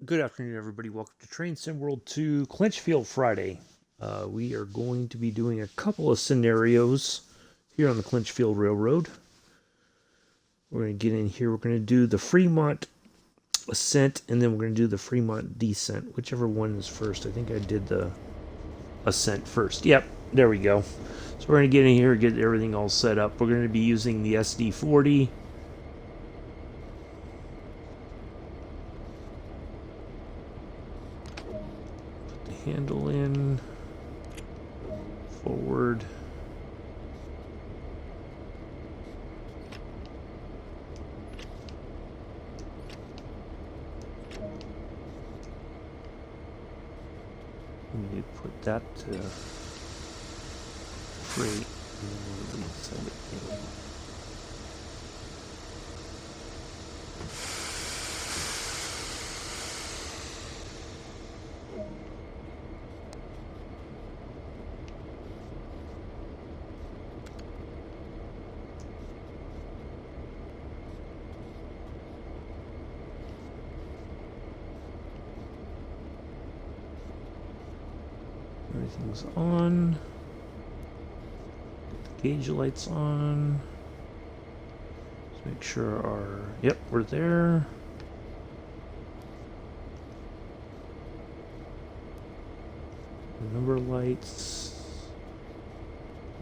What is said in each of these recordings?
Good afternoon, everybody. Welcome to Train Sim World 2 Clinchfield Friday. We are going to be doing a couple of scenarios here on the Clinchfield Railroad. We're going to get in here. We're going to do the Fremont Ascent, and then we're going to do the Fremont Descent, whichever one is first. I think I did the Ascent first. Yep, there we go. So we're going to get in here and get everything all set up. We're going to be using the SD40. Handle in, forward. We need to put that to freight and then we'll send it in. Everything's on. Get the gauge lights on. Let's make sure our... Yep, we're there. The number lights.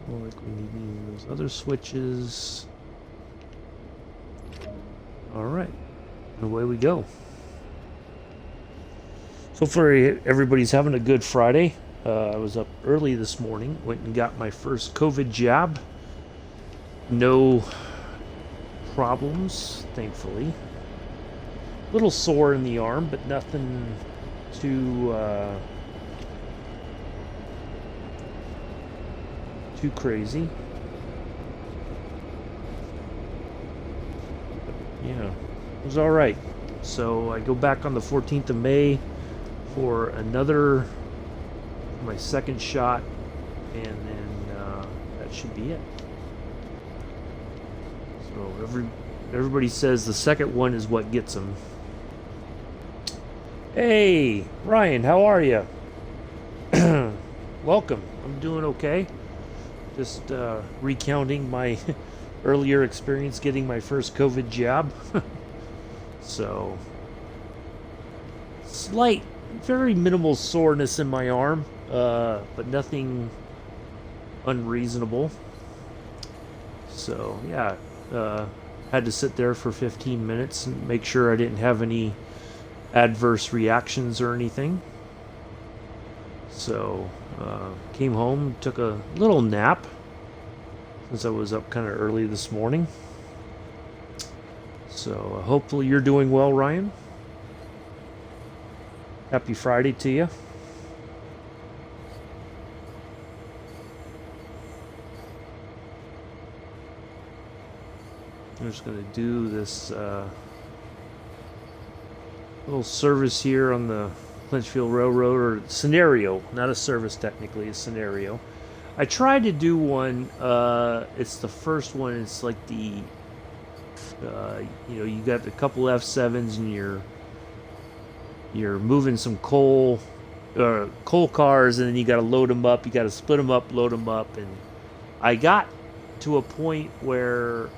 More like we need those other switches. Alright. Away we go. So hopefully everybody's having a good Friday. I was up early this morning, went and got my first COVID jab. No problems, thankfully. A little sore in the arm, but nothing too crazy. But, yeah, it was all right. So I go back on the 14th of May for my second shot, and then that should be it. So everybody says the second one is what gets them. Hey, Ryan, how are you? Welcome. I'm doing okay. Just recounting my earlier experience getting my first COVID jab. So, slight, very minimal soreness in my arm. But nothing unreasonable. So yeah, had to sit there for 15 minutes and make sure I didn't have any adverse reactions or anything. So came home, took a little nap since I was up kind of early this morning. So hopefully you're doing well, Ryan. Happy Friday to you. I'm just going to do this little service here on the Clinchfield Railroad, or scenario, not a service technically, a scenario. I tried to do one, it's the first one, it's like the, you got a couple F7s and you're moving some coal cars, and then you got to load them up, you got to split them up, load them up, and I got to a point where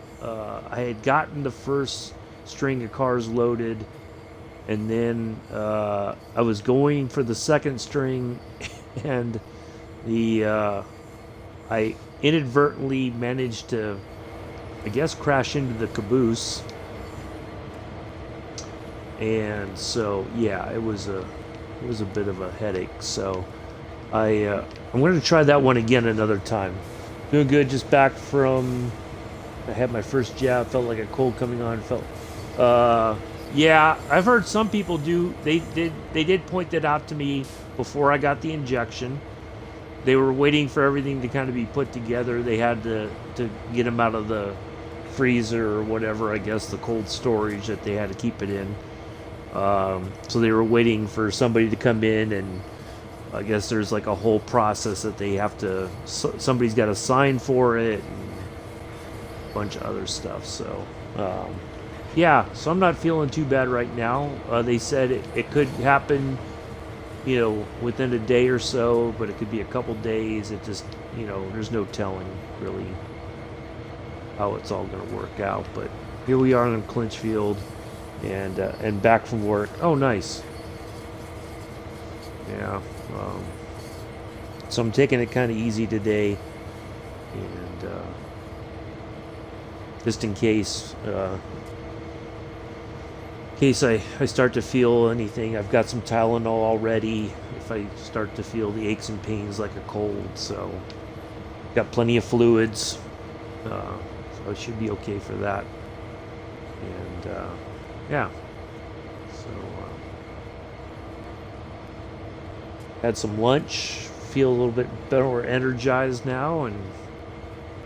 I had gotten the first string of cars loaded, and then I was going for the second string, and I inadvertently managed to, I guess, crash into the caboose, and so yeah, it was a bit of a headache. So I'm going to try that one again another time. Doing good, just back from. I had my first jab, felt like a cold coming on, yeah, I've heard some people do, they did point that out to me before I got the injection. They were waiting for everything to kind of be put together. They had to get them out of the freezer or whatever, I guess, the cold storage that they had to keep it in. So they were waiting for somebody to come in, and I guess there's like a whole process that they have to, somebody's got to sign for it, and bunch of other stuff. So yeah, so I'm not feeling too bad right now. They said it could happen, within a day or so, but it could be a couple days. It just, there's no telling really how it's all going to work out. But here we are in Clinchfield, and back from work. Oh, nice. Yeah. So I'm taking it kind of easy today, and just in case I start to feel anything. I've got some Tylenol already if I start to feel the aches and pains like a cold. So got plenty of fluids, so I should be okay for that. And yeah, so had some lunch, feel a little bit better, more energized now, and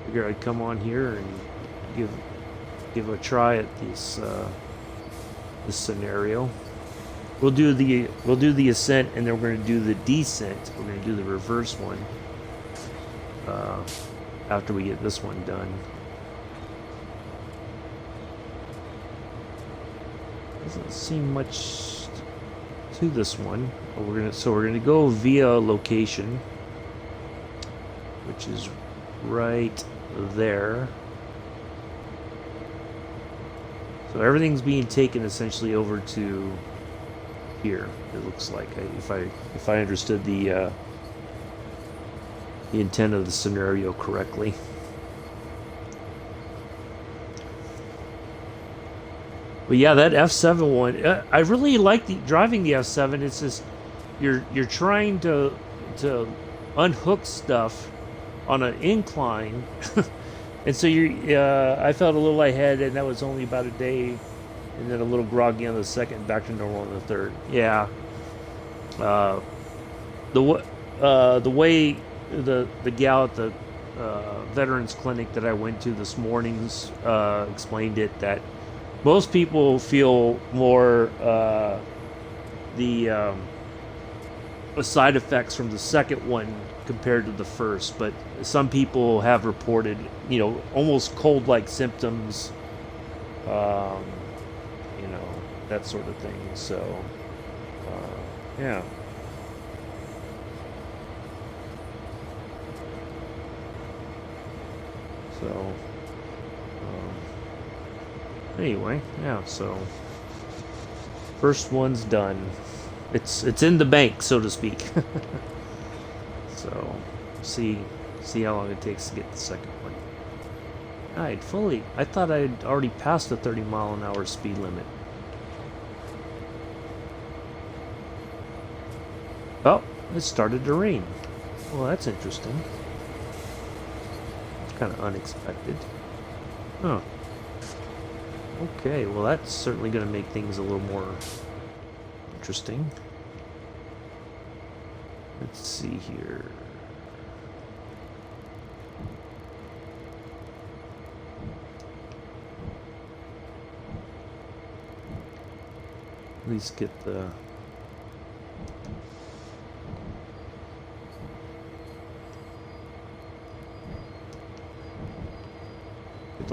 figure I'd come on here and give a try at this scenario. We'll do the ascent, and then we're going to do the descent. We're going to do the reverse one after we get this one done. Doesn't seem much to this one. But we're gonna go via location, which is right there. So everything's being taken essentially over to here. It looks like, if I understood the intent of the scenario correctly. But yeah, that F7 one, I really like driving the F7. It's just you're trying to unhook stuff on an incline. And so I felt a little lightheaded, and that was only about a day, and then a little groggy on the second, back to normal on the third. Yeah. The way the gal at the veterans clinic that I went to this morning explained it, that most people feel more the side effects from the second one compared to the first, but some people have reported, almost cold-like symptoms, that sort of thing. So, yeah. So, anyway, yeah. So, first one's done. It's in the bank, so to speak. So, see how long it takes to get the second one. I thought I'd already passed the 30-mile-an-hour speed limit. Oh, it started to rain. Well, that's interesting. It's kind of unexpected. Huh. Okay, well, that's certainly going to make things a little more interesting. Let's see here. At least get the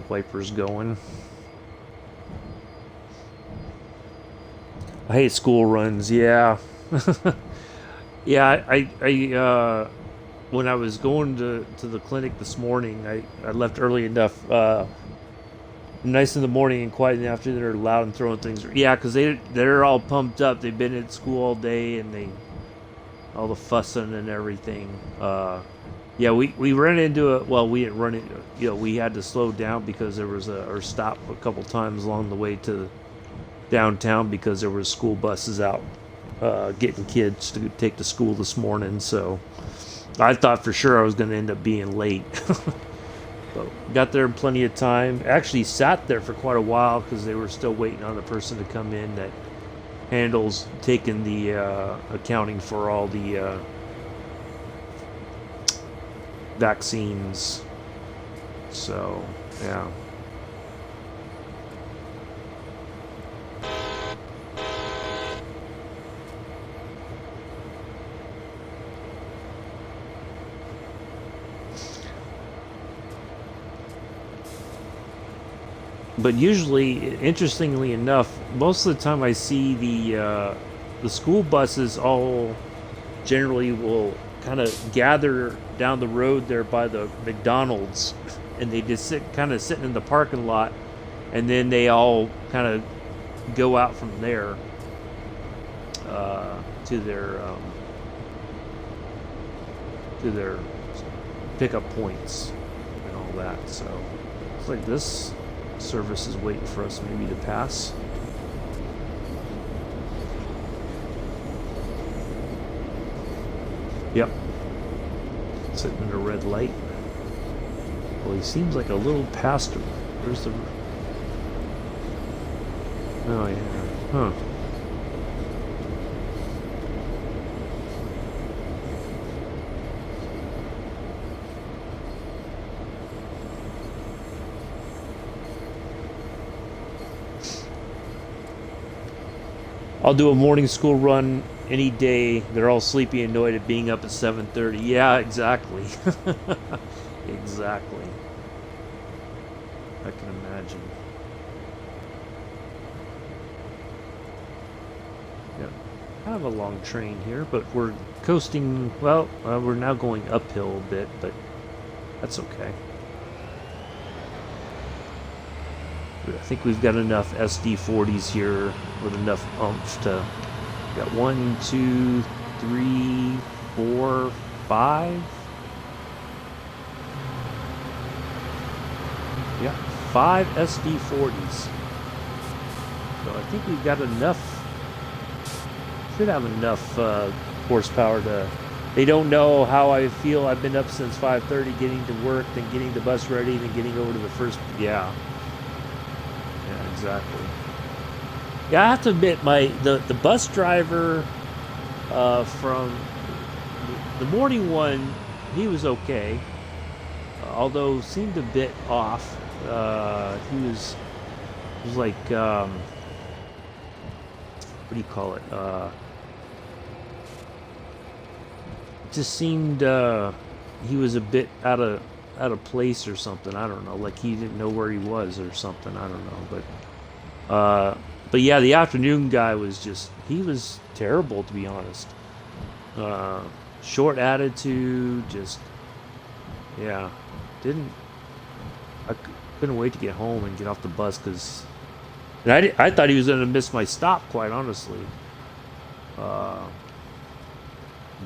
wipers going. I hate school runs. Yeah. Yeah, I when I was going to the clinic this morning, I left early enough, nice in the morning and quiet in the afternoon. They're loud and throwing things. Yeah, because they're all pumped up. They've been at school all day, and all the fussing and everything. Yeah, we ran into it. Well, we didn't run it. We had to slow down because there was or stop a couple times along the way to downtown because there were school buses out getting kids to take to school this morning. So I thought for sure I was going to end up being late. But got there in plenty of time. Actually sat there for quite a while because they were still waiting on the person to come in that handles taking the accounting for all the vaccines. So, yeah. but usually, interestingly enough, most of the time I see the school buses all generally will kind of gather down the road there by the McDonald's, and they just kind of sitting in the parking lot, and then they all kind of go out from there to their pickup points and all that. So it's like this service is waiting for us maybe to pass. Yep. Sitting in a red light. Well, he seems like a little past him. Where's the... Oh, yeah. Huh. I'll do a morning school run any day. They're all sleepy and annoyed at being up at 7:30. Yeah, exactly. Exactly. I can imagine. Yeah. Kind of a long train here, but we're coasting. Well, we're now going uphill a bit, but that's okay. I think we've got enough SD40s here with enough oomph to... Got 1, 2, 3, 4, 5. Yeah, 5 SD40s. So I think we've got enough. Should have enough horsepower to... They don't know how I feel. I've been up since 5:30 getting to work, then getting the bus ready, then getting over to the first... Yeah. Yeah, exactly. Yeah, I have to admit, the bus driver from the morning one, he was okay, although seemed a bit off. He was like what do you call it? Just seemed he was a bit out of place or something. I don't know, like he didn't know where he was or something. I don't know, but yeah, the afternoon guy was he was terrible, to be honest. Short attitude, just, yeah, I couldn't wait to get home and get off the bus, because I thought he was going to miss my stop, quite honestly. But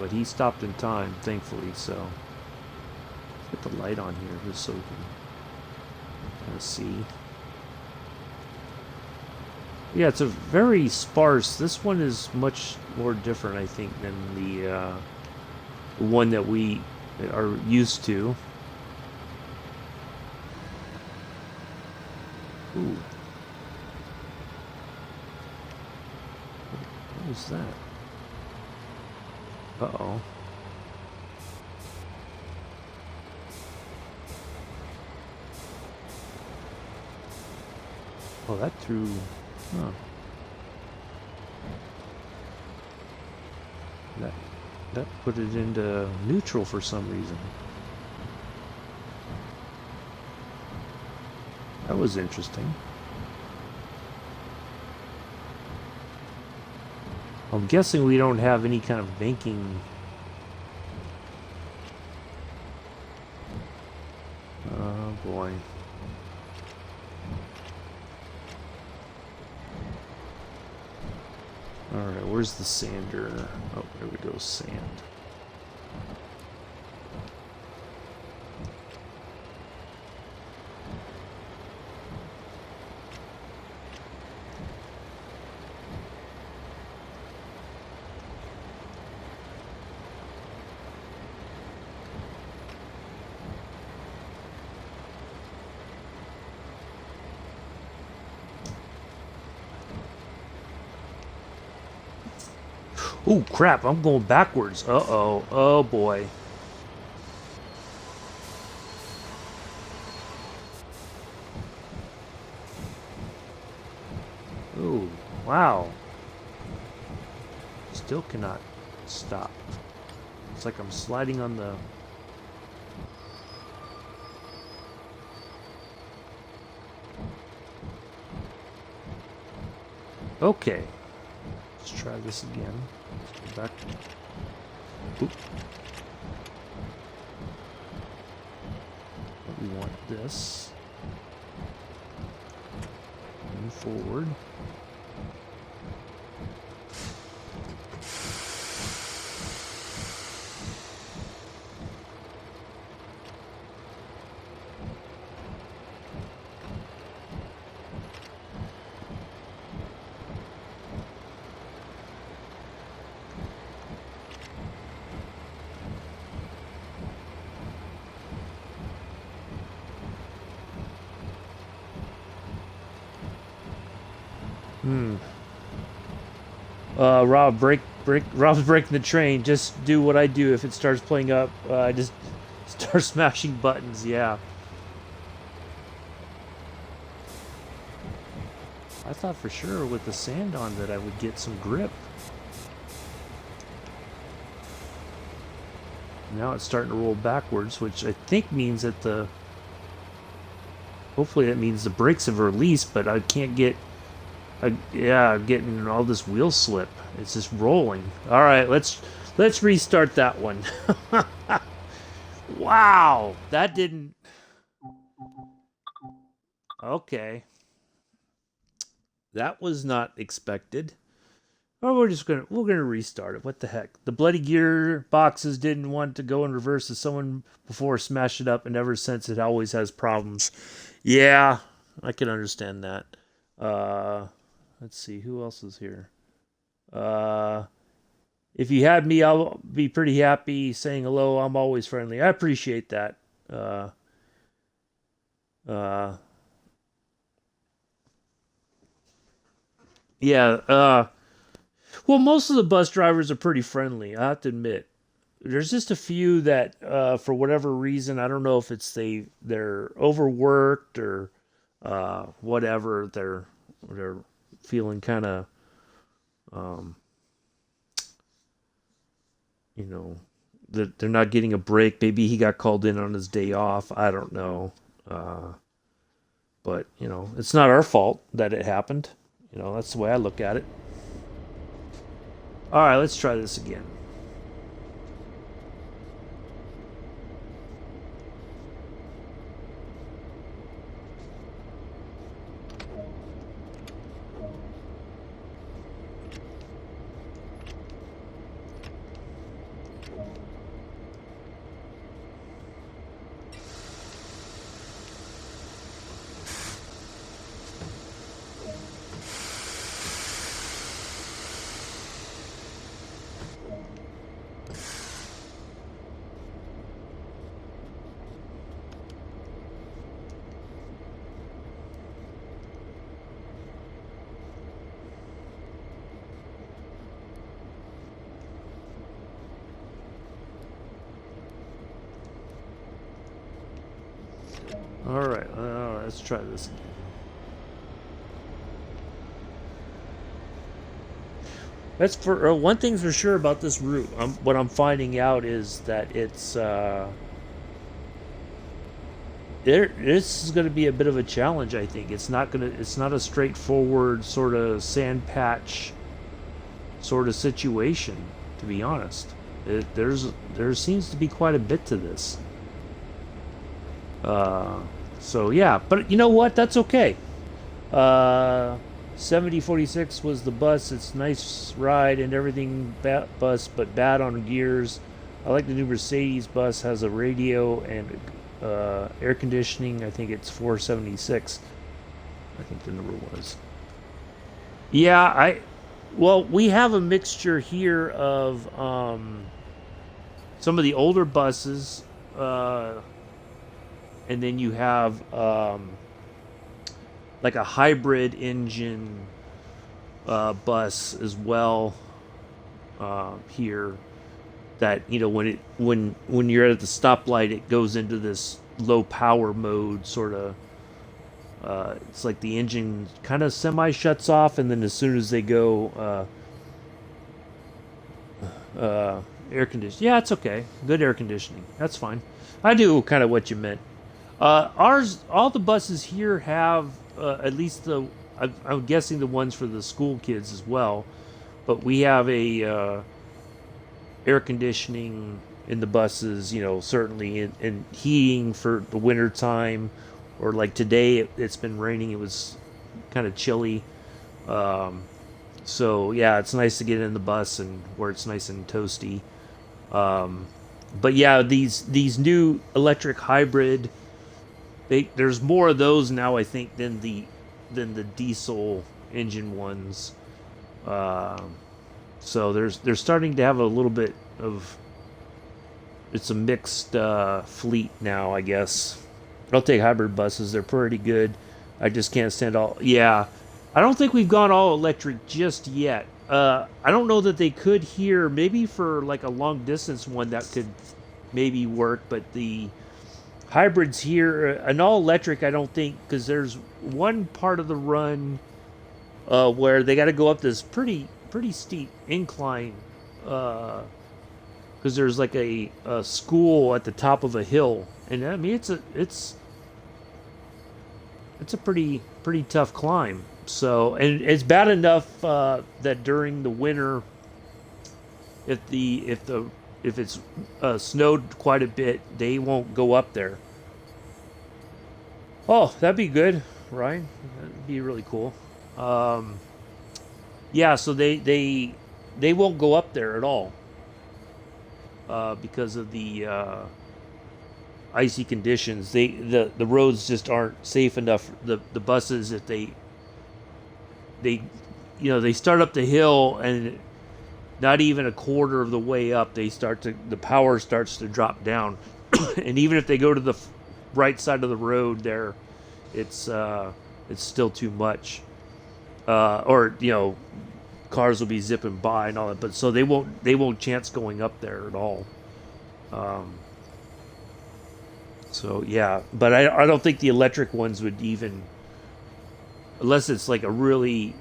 he stopped in time, thankfully, so. Let's get the light on here just so we can kind of see. Yeah, it's a very sparse. This one is much more different, I think, than the one that we are used to. Ooh. What was that? Uh-oh. Oh, that threw... Huh. That put it into neutral for some reason. That was interesting. I'm guessing we don't have any kind of banking. Oh boy. Alright, where's the sander? Oh, there we go, sand. Oh crap, I'm going backwards. Uh-oh. Oh boy. Oh, wow. Still cannot stop. It's like I'm sliding on the... Okay. Let's try this again. Let's go back. Oop. We want this. Move forward. Rob's breaking the train. Just do what I do. If it starts playing up, I just start smashing buttons. Yeah. I thought for sure with the sand on that I would get some grip. Now it's starting to roll backwards, which I think means that the... Hopefully that means the brakes have released, but I can't get... yeah, I'm getting all this wheel slip. It's just rolling. All right, let's restart that one. Wow, that didn't... Okay. That was not expected. Oh, we're gonna restart it. What the heck? The bloody gear boxes didn't want to go in reverse as someone before smashed it up, and ever since it always has problems. Yeah, I can understand that. Let's see, who else is here? If you had me, I'll be pretty happy saying hello. I'm always friendly. I appreciate that. Yeah, well, most of the bus drivers are pretty friendly, I have to admit. There's just a few that, for whatever reason, I don't know if it's they're overworked or whatever. They're feeling kind of, um, you know, that they're not getting a break. Maybe he got called in on his day off. I don't know. But it's not our fault that it happened. That's the way I look at it. All right, let's try this again. All right, let's try this again. That's for one thing's for sure about this route. What I'm finding out is that it's this is going to be a bit of a challenge. I think it's not a straightforward sort of sand patch sort of situation. To be honest, there seems to be quite a bit to this. So yeah, but you know what? That's okay. 7046 was the bus. It's a nice ride and everything. Bus, but bad on gears. I like the new Mercedes bus. Has a radio and air conditioning. I think it's 476. I think the number was. Yeah, well, we have a mixture here of some of the older buses. And then you have like a hybrid engine bus as well here. That when you're at the stoplight, it goes into this low power mode sort of. It's like the engine kind of semi shuts off, and then as soon as they go air conditioning. Yeah, it's okay. Good air conditioning. That's fine. I knew kind of what you meant. All the buses here have at least I'm guessing the ones for the school kids as well. But we have a air conditioning in the buses, you know, certainly, and heating for the winter time, or like today it's been raining. It was kind of chilly. Um, so yeah, it's nice to get in the bus and where it's nice and toasty. Um, but yeah, these new electric hybrid, there's more of those now, I think, than the diesel engine ones. Um, so they're starting to have a little bit of, it's a mixed fleet now, I guess. I'll take hybrid buses. They're pretty good. I just can't stand all. Yeah, I don't think we've gone all electric just yet. I don't know that they could here. Maybe for like a long distance one that could maybe work, but the hybrids here, an all electric, I don't think, because there's one part of the run where they got to go up this pretty steep incline. Because there's like a school at the top of a hill, and I mean it's a pretty tough climb. So, and it's bad enough that during the winter, if it's snowed quite a bit, they won't go up there. Oh, that'd be good, Ryan. That'd be really cool. Um, yeah, so they won't go up there at all because of the icy conditions. The roads just aren't safe enough. The buses, if they they start up the hill, and not even a quarter of the way up, the power starts to drop down. And even if they go to the right side of the road there, it's still too much. Or cars will be zipping by and all that, but so they won't chance going up there at all. Um, so yeah, but I don't think the electric ones would even, unless it's like a really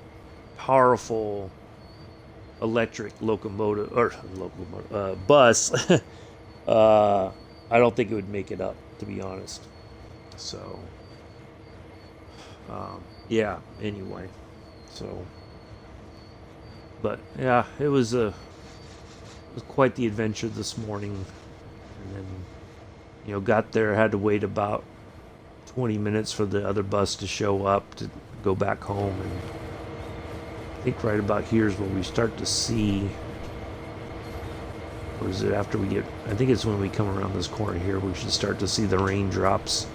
powerful electric locomotive or bus. I don't think it would make it up, to be honest. So yeah. Anyway, so. But yeah, it was quite the adventure this morning, and then got there, had to wait about 20 minutes for the other bus to show up to go back home, and I think right about here is when we start to see, or is it after we get? I think it's when we come around this corner here we should start to see the raindrops.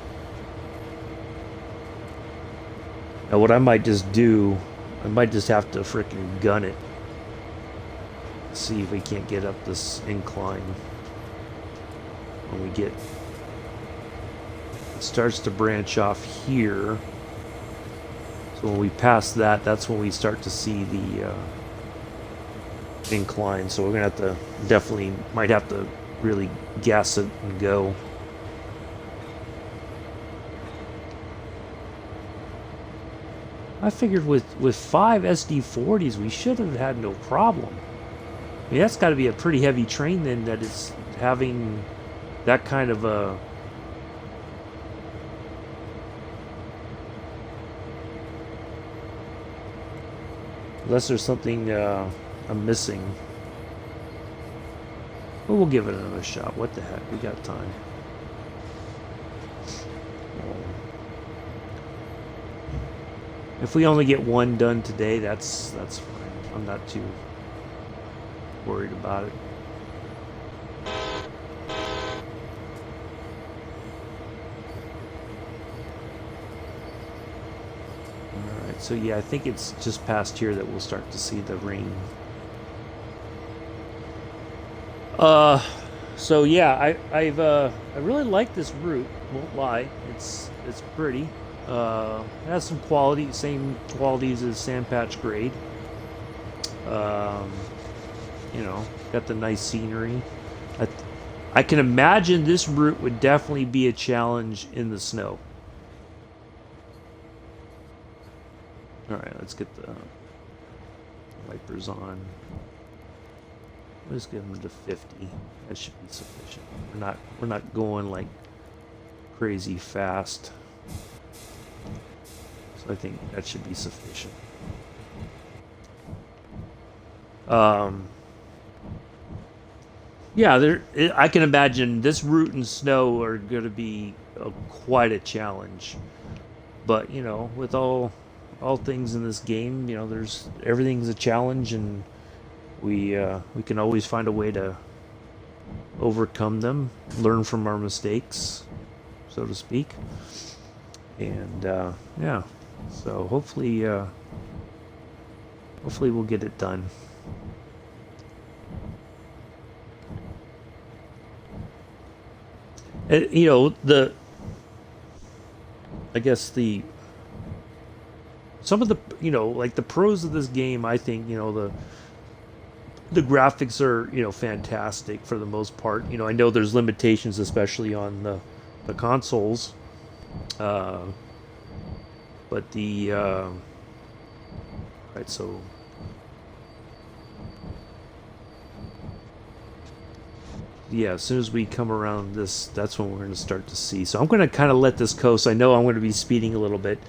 Now what I might just do, I might just have to frickin' gun it. See if we can't get up this incline when we get, it starts to branch off here, so when we pass that, that's when we start to see the incline. So we're gonna have to, definitely might have to really gas it and go. I figured with 5 SD40s we should have had no problem. I mean, that's got to be a pretty heavy train then, that it's having that kind of a... Unless there's something I'm missing. But we'll give it another shot. What the heck? We got time. If we only get one done today, that's fine. I'm not too worried about it. Alright, so yeah, I think it's just past here that we'll start to see the rain. So yeah, I really like this route, won't lie. It's pretty. It has some quality, same qualities as Sandpatch Grade. Got the nice scenery. I can imagine this route would definitely be a challenge in the snow. Alright, let's get the wipers on. Let's get them to 50. That should be sufficient. We're not going like crazy fast. So I think that should be sufficient. Yeah, I can imagine this route and snow are going to be quite a challenge. But you know, with all things in this game, you know, there's everything's a challenge, and we can always find a way to overcome them, learn from our mistakes, so to speak. And yeah, so hopefully we'll get it done. And, you know, I guess some of the, you know, like the pros of this game, I think, you know, the graphics are, you know, fantastic for the most part. You know, I know there's limitations, especially on the consoles, uh, but right, so yeah, as soon as we come around this, that's when we're going to start to see. So I'm going to kind of let this coast. I know I'm going to be speeding a little bit.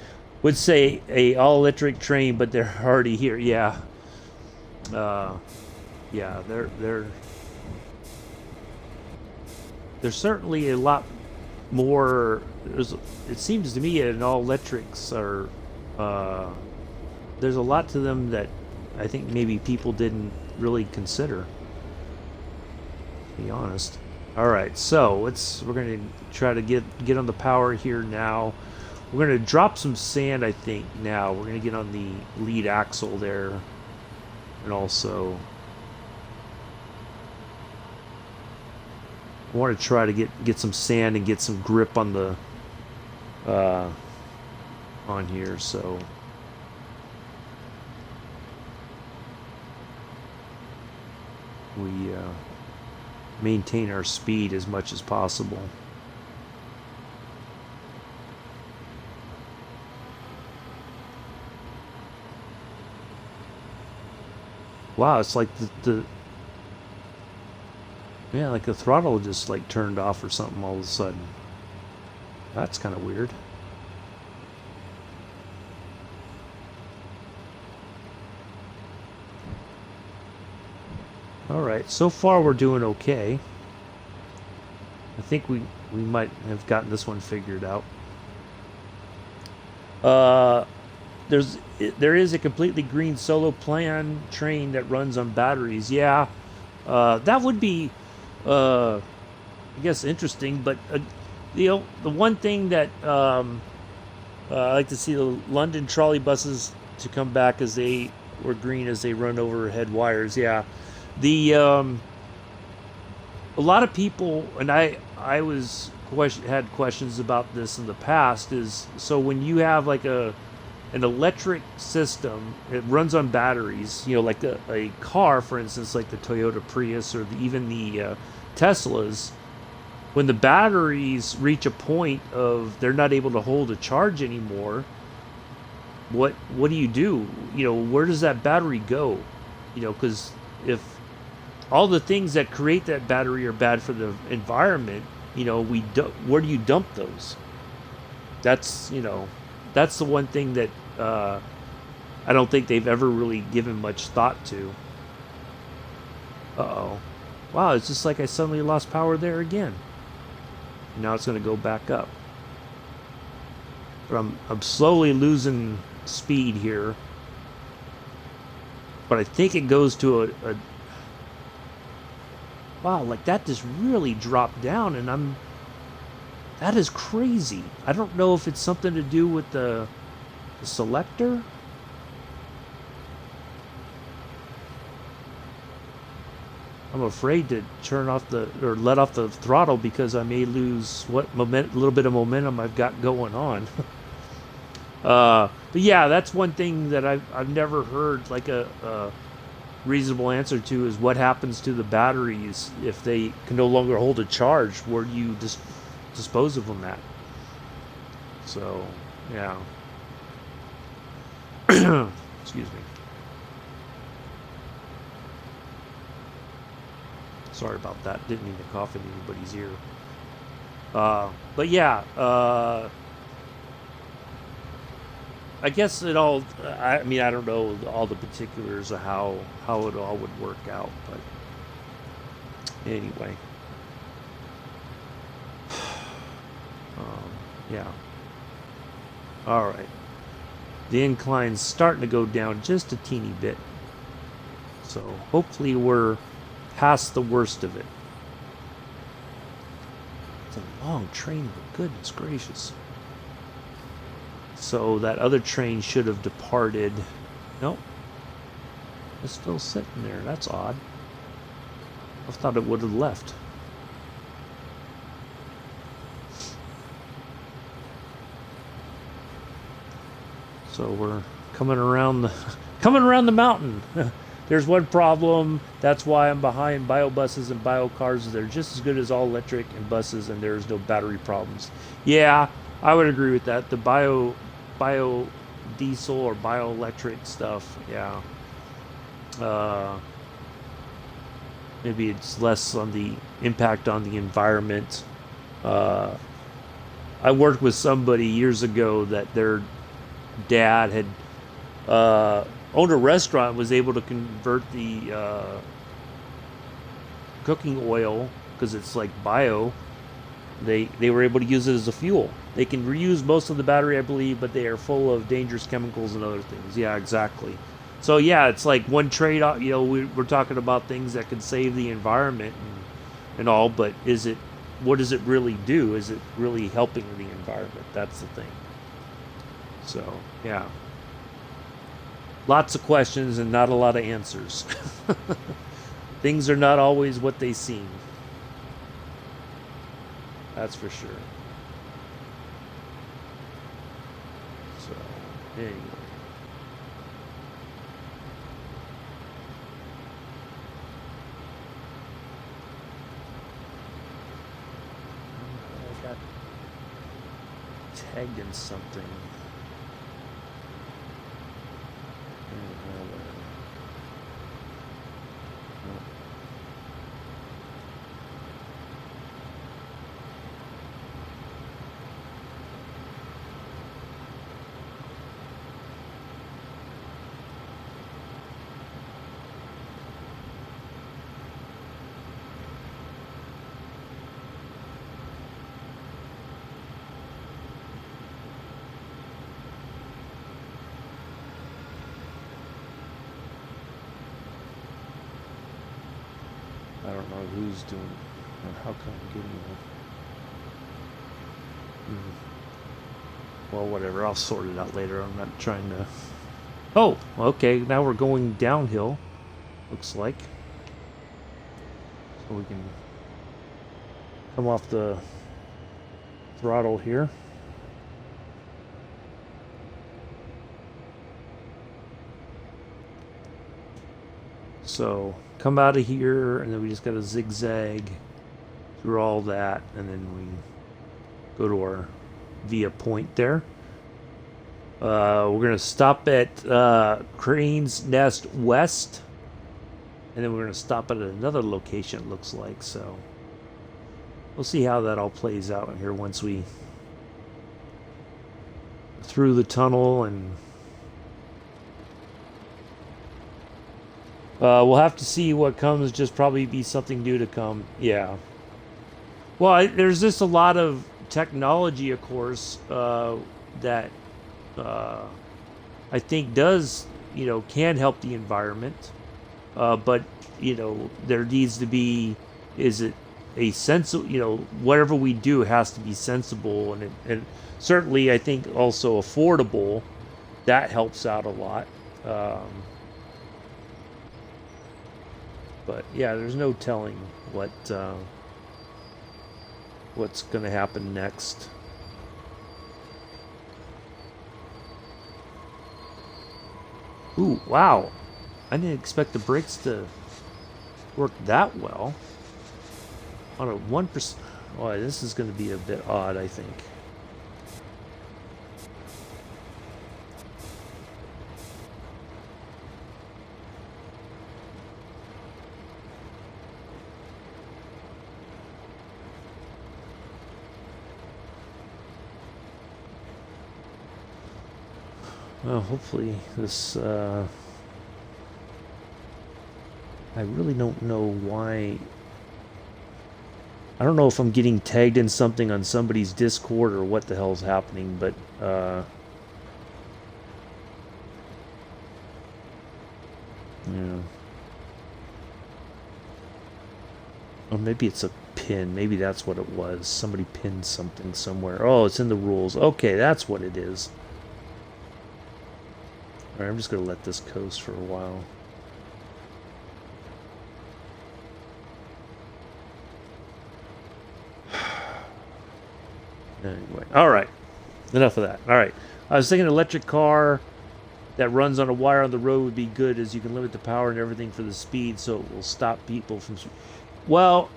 Would say a all electric train, but they're already here. Yeah, uh, yeah, there's certainly a lot more. It seems to me that all electrics are. There's a lot to them that I think maybe people didn't really consider. To be honest. All right, so we're going to try to get on the power here now. We're going to drop some sand, I think. Now we're going to get on the lead axle there, and also I want to try to get some sand and get some grip on the on here. So we maintain our speed as much as possible. Wow, it's like yeah, like the throttle just like turned off or something all of a sudden. That's kind of weird. Alright, so far we're doing okay. I think we might have gotten this one figured out. There is a completely green solo plan train that runs on batteries. Yeah, that would be, I guess, interesting. But you know, the one thing that I like to see the London trolley buses to come back as they were green as they run overhead wires. Yeah, the a lot of people, and I had questions about this in the past. Is so when you have like an electric system, it runs on batteries. You know, like a car, for instance, like the Toyota Prius or even the Teslas. When the batteries reach a point of they're not able to hold a charge anymore, what do? You know, where does that battery go? You know, because if all the things that create that battery are bad for the environment, you know, where do you dump those? That's, you know, that's the one thing that I don't think they've ever really given much thought to. Uh-oh. Wow, it's just like I suddenly lost power there again. Now it's going to go back up. But I'm slowly losing speed here. But I think it goes to a wow, like that just really dropped down, and that is crazy. I don't know if it's something to do with the selector. I'm afraid to turn off or let off the throttle because I may lose little bit of momentum I've got going on. But yeah, that's one thing that I've never heard like a reasonable answer to is what happens to the batteries if they can no longer hold a charge. Where do you dispose of them at? So yeah. Excuse me. Sorry about that. Didn't mean to cough in anybody's ear. But yeah. I guess it all. I mean, I don't know all the particulars of how it all would work out, but anyway, um, yeah. All right. The incline's starting to go down just a teeny bit, so hopefully we're past the worst of it. It's a long train, but goodness gracious. So that other train should have departed. Nope. It's still sitting there. That's odd. I thought it would have left. So we're coming around the mountain. There's one problem. That's why I'm behind bio buses and bio cars. They're just as good as all electric and buses, and there's no battery problems. Yeah, I would agree with that. The bio diesel or bioelectric stuff. Yeah. Maybe it's less on the impact on the environment. I worked with somebody years ago that their dad had owned a restaurant, was able to convert the cooking oil because it's like bio. They were able to use it as a fuel. They can reuse most of the battery, I believe, but they are full of dangerous chemicals and other things. Yeah, exactly. So yeah, it's like one trade off. You know, we're talking about things that could save the environment and all, but is it? What does it really do? Is it really helping the environment? That's the thing. So yeah, lots of questions and not a lot of answers. Things are not always what they seem. That's for sure. So anyway. I got tagged in something. I don't know who's doing it or how come I'm getting it. Well, whatever. I'll sort it out later. I'm not trying to. Oh, okay. Now we're going downhill. Looks like. So we can come off the throttle here. So come out of here, and then we just got to zigzag through all that, and then we go to our via point there. We're gonna stop at Crane's Nest West, and then we're gonna stop at another location. It looks like, so we'll see how that all plays out here once we through the tunnel, and we'll have to see what comes. Just probably be something new to come. Yeah. Well, there's just a lot of technology, of course, that I think does, can help the environment. But, there needs to be, is it a sensible, whatever we do has to be sensible, and certainly I think also affordable. That helps out a lot. But yeah, there's no telling what's going to happen next. Ooh, wow. I didn't expect the brakes to work that well. On a 1%. Oh, this is going to be a bit odd, I think. Well, hopefully this, I really don't know why. I don't know if I'm getting tagged in something on somebody's Discord or what the hell's happening, but, yeah. Or maybe it's a pin. Maybe that's what it was. Somebody pinned something somewhere. Oh, it's in the rules. Okay, that's what it is. Alright, I'm just going to let this coast for a while. Anyway, alright. Enough of that. Alright. I was thinking an electric car that runs on a wire on the road would be good, as you can limit the power and everything for the speed, so it will stop people from... Well,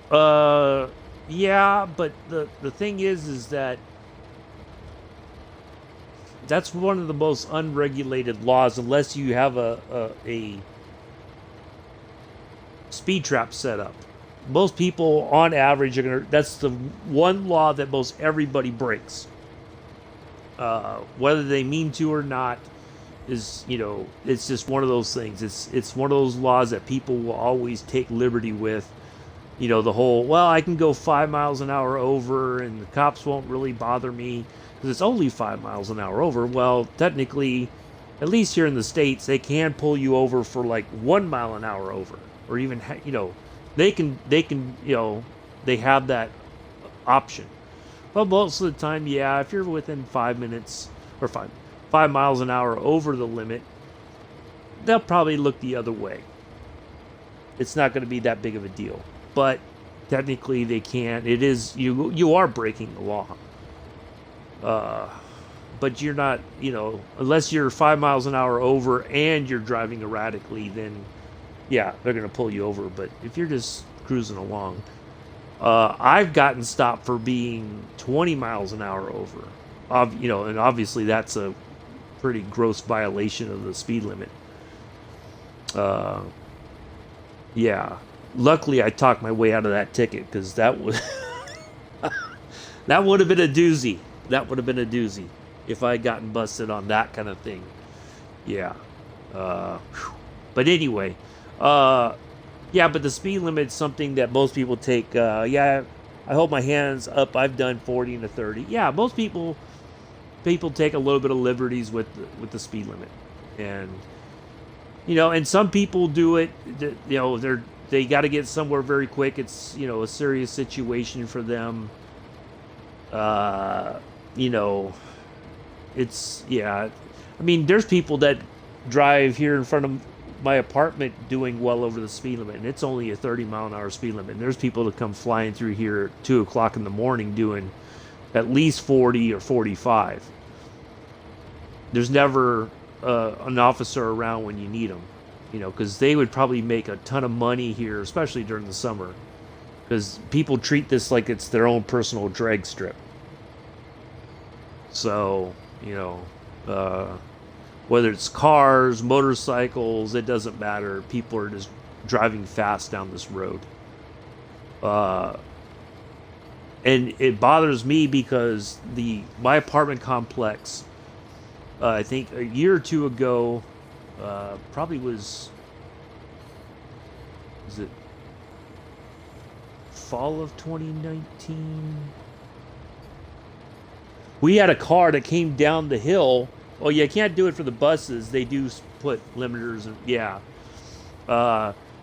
yeah, but the thing is that that's one of the most unregulated laws, unless you have a speed trap set up. Most people, on average, are gonna. That's the one law that most everybody breaks, whether they mean to or not. Is, it's just one of those things. It's one of those laws that people will always take liberty with. The whole, well, I can go 5 miles an hour over and the cops won't really bother me because it's only 5 miles an hour over. Well, technically, at least here in the States, they can pull you over for like 1 mile an hour over, or even, they can, they have that option. But most of the time, yeah, if you're within 5 minutes or 5 miles an hour over the limit, they'll probably look the other way. It's not going to be that big of a deal. But technically they can't. It is, you are breaking the law. But you're not, unless you're 5 miles an hour over and you're driving erratically, then yeah, they're going to pull you over. But if you're just cruising along, I've gotten stopped for being 20 miles an hour over. And obviously that's a pretty gross violation of the speed limit. Yeah. Luckily, I talked my way out of that ticket, because that would that would have been a doozy. That would have been a doozy if I had gotten busted on that kind of thing. Yeah. But anyway, yeah. But the speed limit's something that most people take. Yeah, I hold my hands up. I've done 40 to 30. Yeah, most people take a little bit of liberties with the speed limit, and and some people do it. They got to get somewhere very quick. It's, a serious situation for them. It's, yeah. I mean, there's people that drive here in front of my apartment doing well over the speed limit, and it's only a 30-mile-an-hour speed limit. And there's people that come flying through here at 2 o'clock in the morning doing at least 40 or 45. There's never an officer around when you need them. Because they would probably make a ton of money here, especially during the summer. Because people treat this like it's their own personal drag strip. So, whether it's cars, motorcycles, it doesn't matter. People are just driving fast down this road. And it bothers me because my apartment complex, I think a year or two ago, probably was it fall of 2019? We had a car that came down the hill. Oh yeah, can't do it for the buses. They do put limiters, and yeah.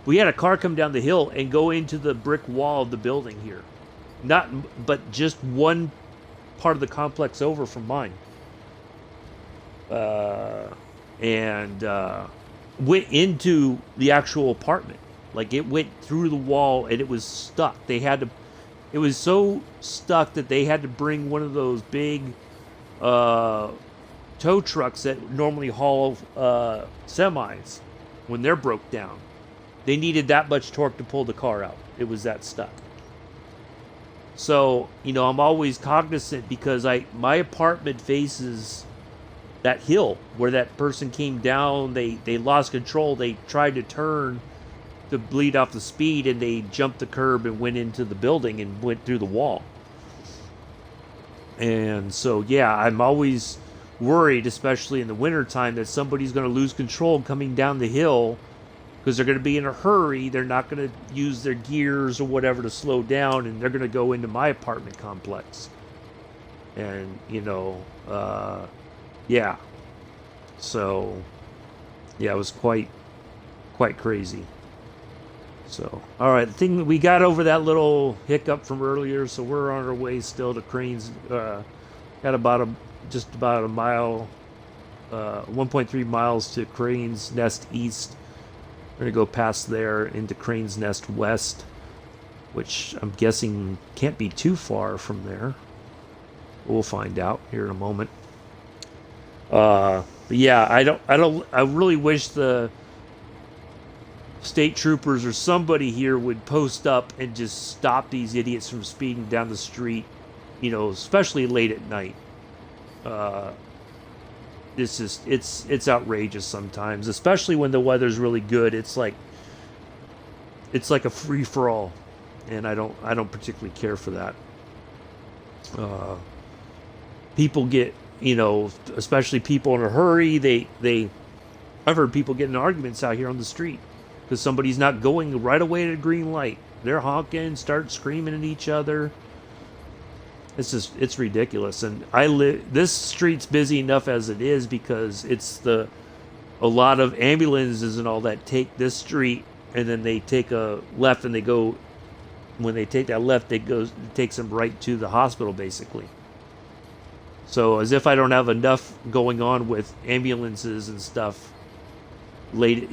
We had a car come down the hill and go into the brick wall of the building here. But just one part of the complex over from mine. And went into the actual apartment. Like, it went through the wall and it was stuck. It was so stuck that they had to bring one of those big tow trucks that normally haul semis when they're broke down. They needed that much torque to pull the car out. It was that stuck. So, I'm always cognizant, because my apartment faces that hill where that person came down. They lost control. They tried to turn to bleed off the speed, and they jumped the curb and went into the building and went through the wall. And so, yeah, I'm always worried, especially in the wintertime, that somebody's going to lose control coming down the hill because they're going to be in a hurry. They're not going to use their gears or whatever to slow down, and they're going to go into my apartment complex. And, yeah. So, yeah, it was quite crazy. So, all right, we got over that little hiccup from earlier, so we're on our way still to Cranes. Got just about a mile, 1.3 miles to Cranes Nest East. We're gonna go past there into Cranes Nest West, which I'm guessing can't be too far from there. We'll find out here in a moment. But yeah, I really wish the state troopers or somebody here would post up and just stop these idiots from speeding down the street, especially late at night. It's outrageous sometimes, especially when the weather's really good. It's like a free for all, and I don't particularly care for that. People get, especially people in a hurry. I've heard people get in arguments out here on the street because somebody's not going right away at a green light. They're honking, start screaming at each other. It's ridiculous. And this street's busy enough as it is because a lot of ambulances and all that take this street, and then they take a left, and when they take that left, it takes them right to the hospital basically. So as if I don't have enough going on with ambulances and stuff. Late,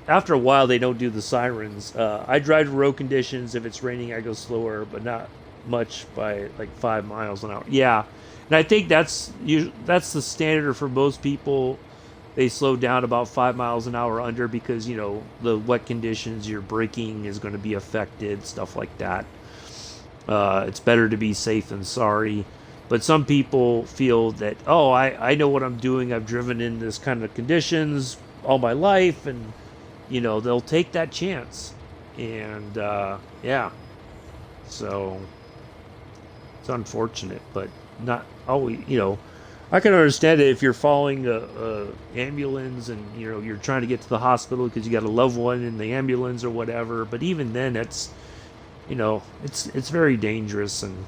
after a while they don't do the sirens. I drive to road conditions. If it's raining, I go slower, but not much, by like 5 miles an hour. Yeah, and I think that's the standard for most people. They slow down about 5 miles an hour under because the wet conditions, your braking is going to be affected, stuff like that. It's better to be safe than sorry. But some people feel that, I know what I'm doing. I've driven in this kind of conditions all my life, and they'll take that chance. And yeah, so it's unfortunate, but not always. I can understand it if you're following a ambulance and you're trying to get to the hospital because you got a loved one in the ambulance or whatever. But even then, it's very dangerous. And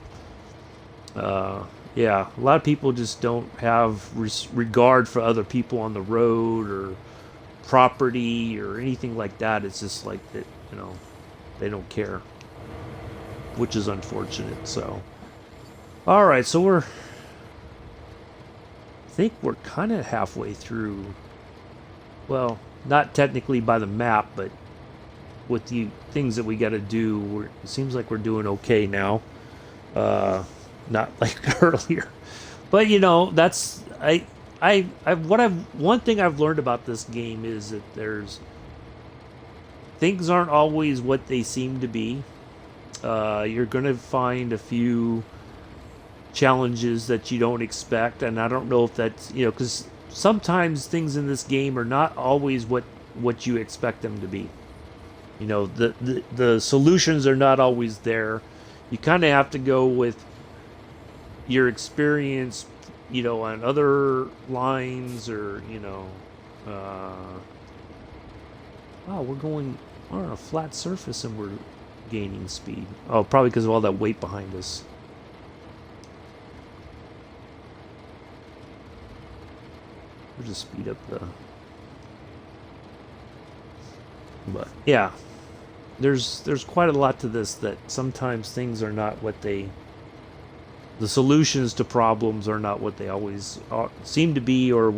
yeah, a lot of people just don't have regard for other people on the road or property or anything like that. It's just like that, they don't care, which is unfortunate. So, all right, so I think we're kind of halfway through. Well, not technically by the map, but with the things that we got to do, it seems like we're doing okay now. Not like earlier, but that's one thing I've learned about this game is that things aren't always what they seem to be. You're gonna find a few challenges that you don't expect, and I don't know if that's because sometimes things in this game are not always what you expect them to be. The solutions are not always there. You kind of have to go with your experience, on other lines, or we're going on a flat surface and we're gaining speed. Oh, probably because of all that weight behind us. We'll just speed up but yeah, there's quite a lot to this, that sometimes things are not what the solutions to problems are not what they always seem to be, or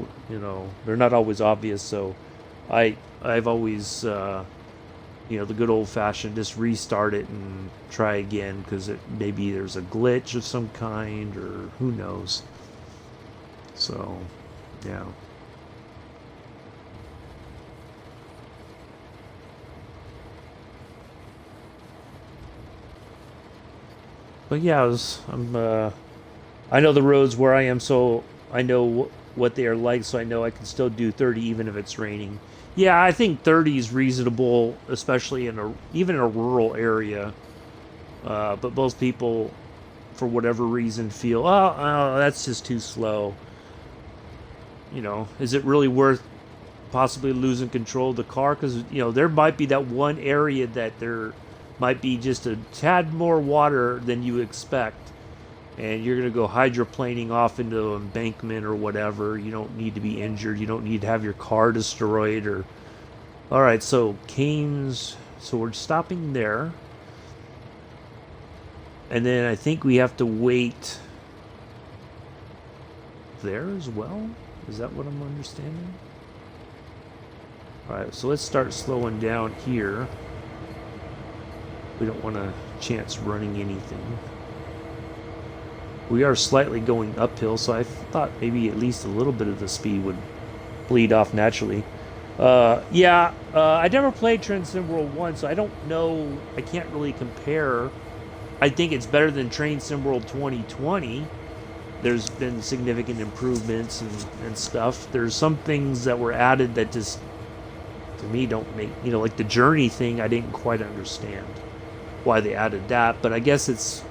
they're not always obvious. So I've always the good old-fashioned just restart it and try again, because maybe there's a glitch of some kind, or who knows. So yeah. But yeah, I know the roads where I am, so I know what they are like, so I know I can still do 30 even if it's raining. Yeah, I think 30 is reasonable, especially even in a rural area. But most people, for whatever reason, feel, oh, that's just too slow. You know, is it really worth possibly losing control of the car? Because, you know, there might be that one area that there might be just a tad more water than you expect, and you're going to go hydroplaning off into an embankment or whatever. You don't need to be injured. You don't need to have your car destroyed. Or all right, so Canes. So we're stopping there, and then I think we have to wait there as well. Is that what I'm understanding? All right, so let's start slowing down here. We don't want to chance running anything. We are slightly going uphill, so I thought maybe at least a little bit of the speed would bleed off naturally. I never played Train Sim World 1, so I don't know. I can't really compare. I think it's better than Train Sim World 2020. There's been significant improvements and stuff. There's some things that were added that just, to me, don't make, you know, like the journey thing, I didn't quite understand why they added that, but I guess it's,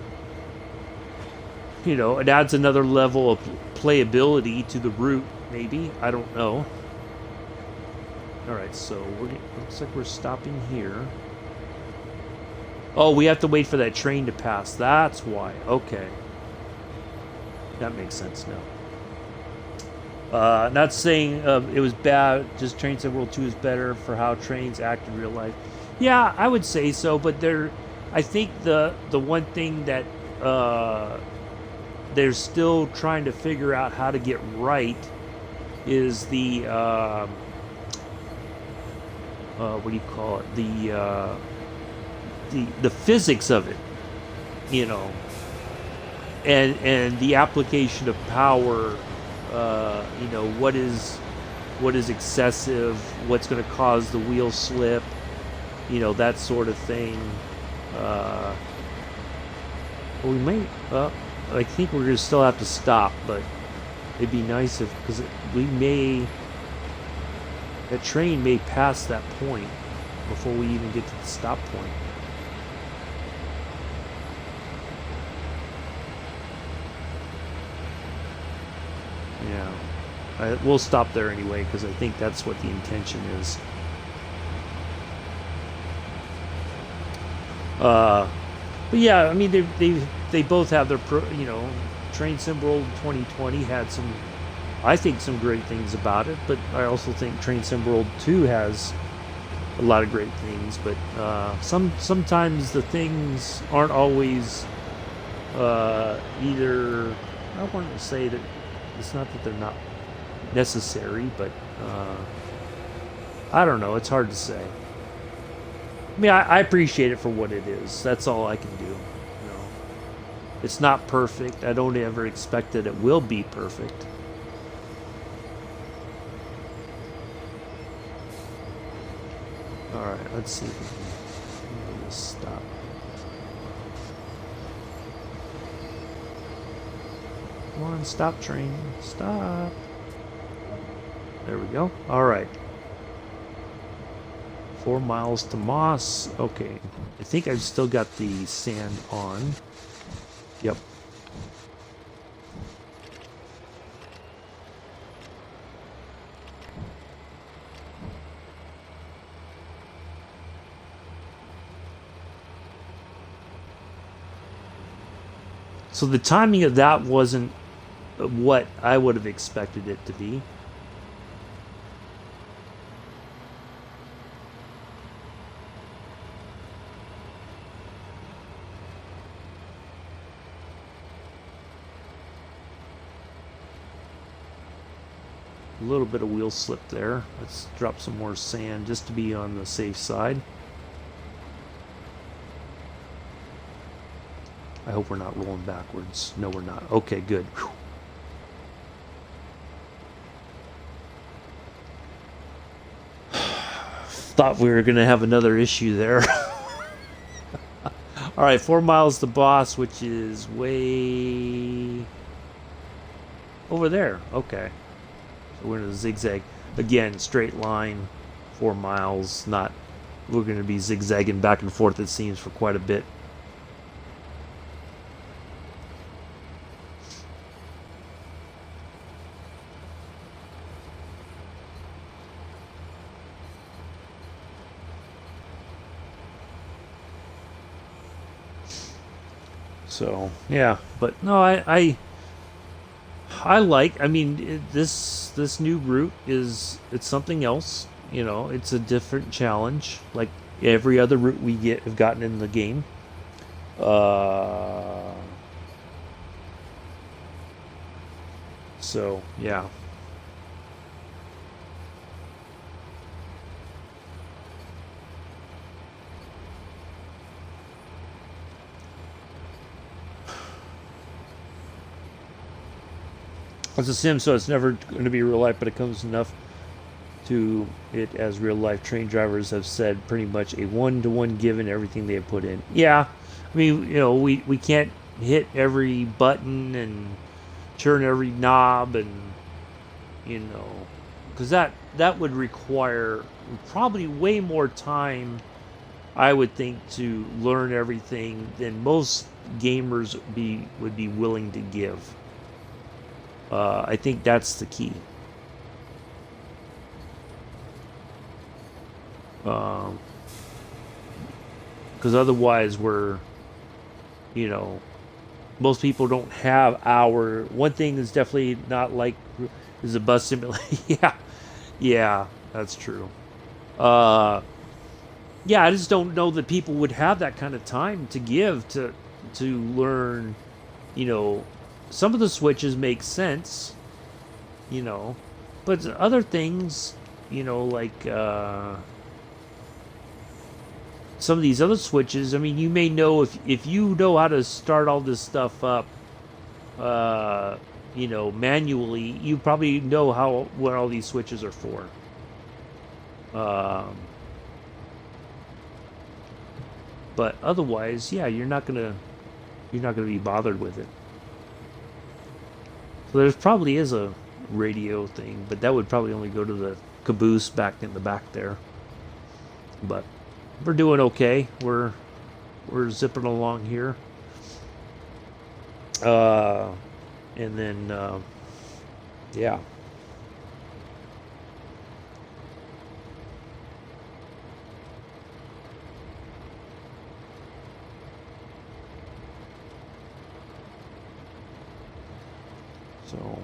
you know, it adds another level of playability to the route, maybe. I don't know. Alright, so looks like we're stopping here. Oh, we have to wait for that train to pass. That's why. Okay. That makes sense now. Not saying it was bad, just Train Sim World 2 is better for how trains act in real life. Yeah, I would say so, but I think the one thing that they're still trying to figure out how to get right is the what do you call it? The physics of it, you know, and the application of power. You know, what is excessive? What's going to cause the wheel slip? You know, that sort of thing. We may. I think we're going to still have to stop, but it'd be nice if, because that train may pass that point before we even get to the stop point. Yeah, we'll stop there anyway, because I think that's what the intention is. But yeah, I mean, they both have their you know, Train Sim World 2020 had some, I think, some great things about it, but I also think Train Sim World 2 has a lot of great things. But sometimes the things aren't always either. I want to say that it's not that they're not necessary, but I don't know. It's hard to say. I mean, I appreciate it for what it is. That's all I can do. You know, it's not perfect. I don't ever expect that it will be perfect. All right, let's see if we can just stop. Come on, stop, train. Stop. There we go. All right. 4 miles to Moss. Okay. I think I've still got the sand on. Yep. So the timing of that wasn't what I would have expected it to be. A little bit of wheel slip there. Let's drop some more sand just to be on the safe side. I hope we're not rolling backwards. No, we're not. Okay, good. Whew. Thought we were going to have another issue there. All right, 4 miles to Boss, which is way over there. Okay. So we're in a zigzag. Again, straight line, 4 miles. Not, we're going to be zigzagging back and forth, it seems, for quite a bit. So yeah, but no, I like. I mean, this new route it's something else. You know, it's a different challenge, like every other route we have gotten in the game. Uh, so yeah. It's a sim, so it's never going to be real life, but it comes enough to it as real life. Train drivers have said pretty much a 1-to-1 given everything they have put in. Yeah, I mean, you know, we can't hit every button and turn every knob, and you know, because that would require probably way more time, I would think, to learn everything than most gamers would be willing to give. I think that's the key. Because otherwise, you know, most people don't have our. One thing is definitely not like is a bus simulator. Yeah, yeah, that's true. Uh, yeah, I just don't know that people would have that kind of time to give to learn. You know, some of the switches make sense. You know, but other things, you know, like some of these other switches. I mean, you may know if you know how to start all this stuff up, uh, you know, manually, you probably know how what all these switches are for. Um, but otherwise, yeah, you're not gonna be bothered with it. So there probably is a radio thing, but that would probably only go to the caboose back in the back there. But we're doing okay. We're zipping along here. Uh, and then yeah. So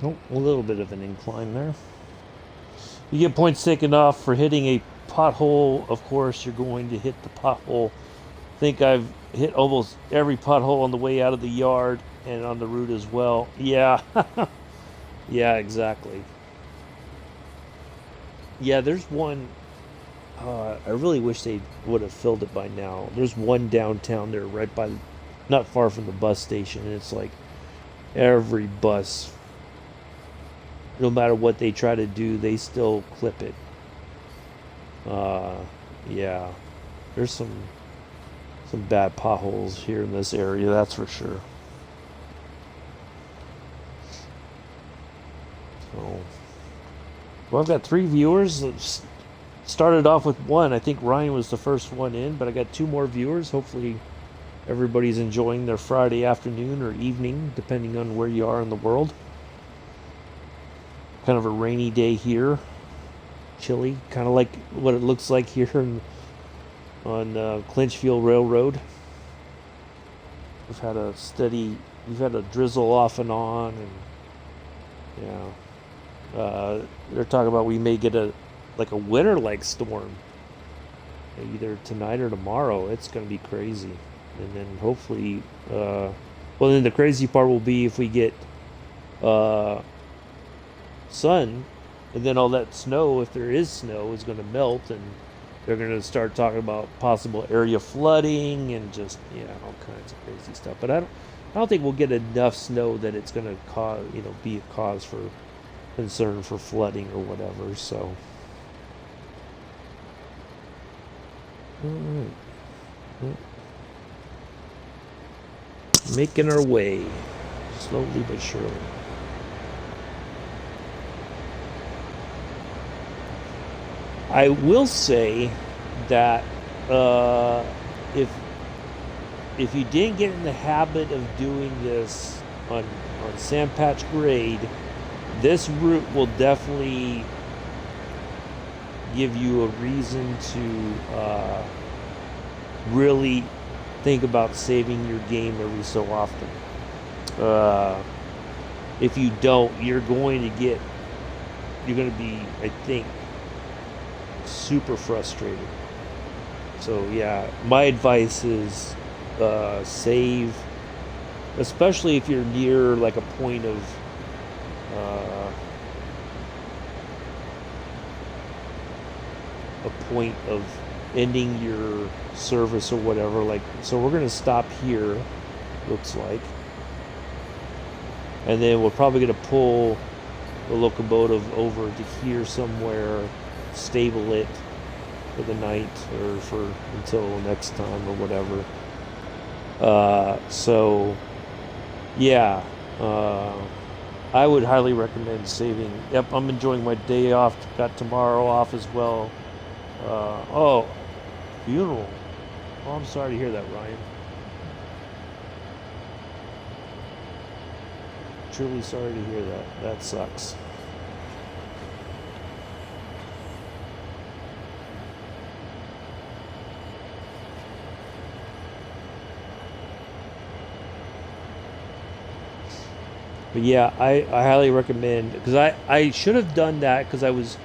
oh, a little bit of an incline there. You get points taken off for hitting a pothole. Of course, you're going to hit the pothole. I think I've hit almost every pothole on the way out of the yard and on the route as well. Yeah, yeah, exactly. Yeah, there's one. I really wish they would have filled it by now. There's one downtown there, right by, not far from the bus station, and it's like every bus, no matter what they try to do, they still clip it. Uh, yeah, there's some bad potholes here in this area, that's for sure. So, well, I've got 3 viewers. Started off with one. I think Ryan was the first one in, but I got 2 more viewers. Hopefully, everybody's enjoying their Friday afternoon or evening, depending on where you are in the world. Kind of a rainy day here, chilly, kind of like what it looks like here on Clinchfield Railroad. We've had a drizzle off and on, and Yeah. They're talking about we may get a winter-like storm either tonight or tomorrow. It's going to be crazy. And then hopefully, well, then the crazy part will be if we get uh, sun, and then all that snow, if there is snow, is going to melt, and they're going to start talking about possible area flooding and just all kinds of crazy stuff. But I don't think we'll get enough snow that it's going to cause be a cause for concern for flooding or whatever. So, all right. Making our way slowly but surely. I will say that if you didn't get in the habit of doing this on sand patch grade, this route will definitely give you a reason to really think about saving your game every so often. If you don't, you're going to be, I think, super frustrated. So yeah, my advice is save, especially if you're near like a point of ending your service or whatever. Like, so we're gonna stop here, looks like, and then we're probably gonna pull the locomotive over to here somewhere, stable it for the night or for until next time or whatever. So yeah, I would highly recommend saving. Yep, I'm enjoying my day off. Got tomorrow off as well. Oh, funeral. Oh, I'm sorry to hear that, Ryan. Truly sorry to hear that. That sucks. But yeah, I highly recommend, because I should have done that, because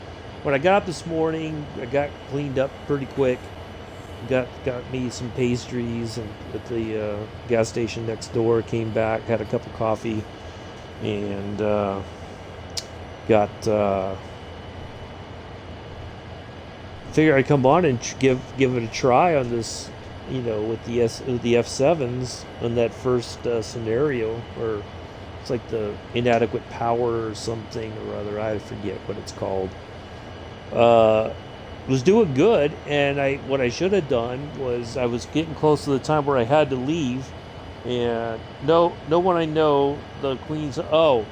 when I got up this morning, I got cleaned up pretty quick. Got me some pastries and at the gas station next door. Came back, had a cup of coffee, and got figured I'd come on and give it a try on this, with the F7s on that first scenario, or it's like the inadequate power or something or other. I forget what it's called. Was doing good, and what I should have done was I was getting close to the time where I had to leave, and no one I know, the Queen's. Oh,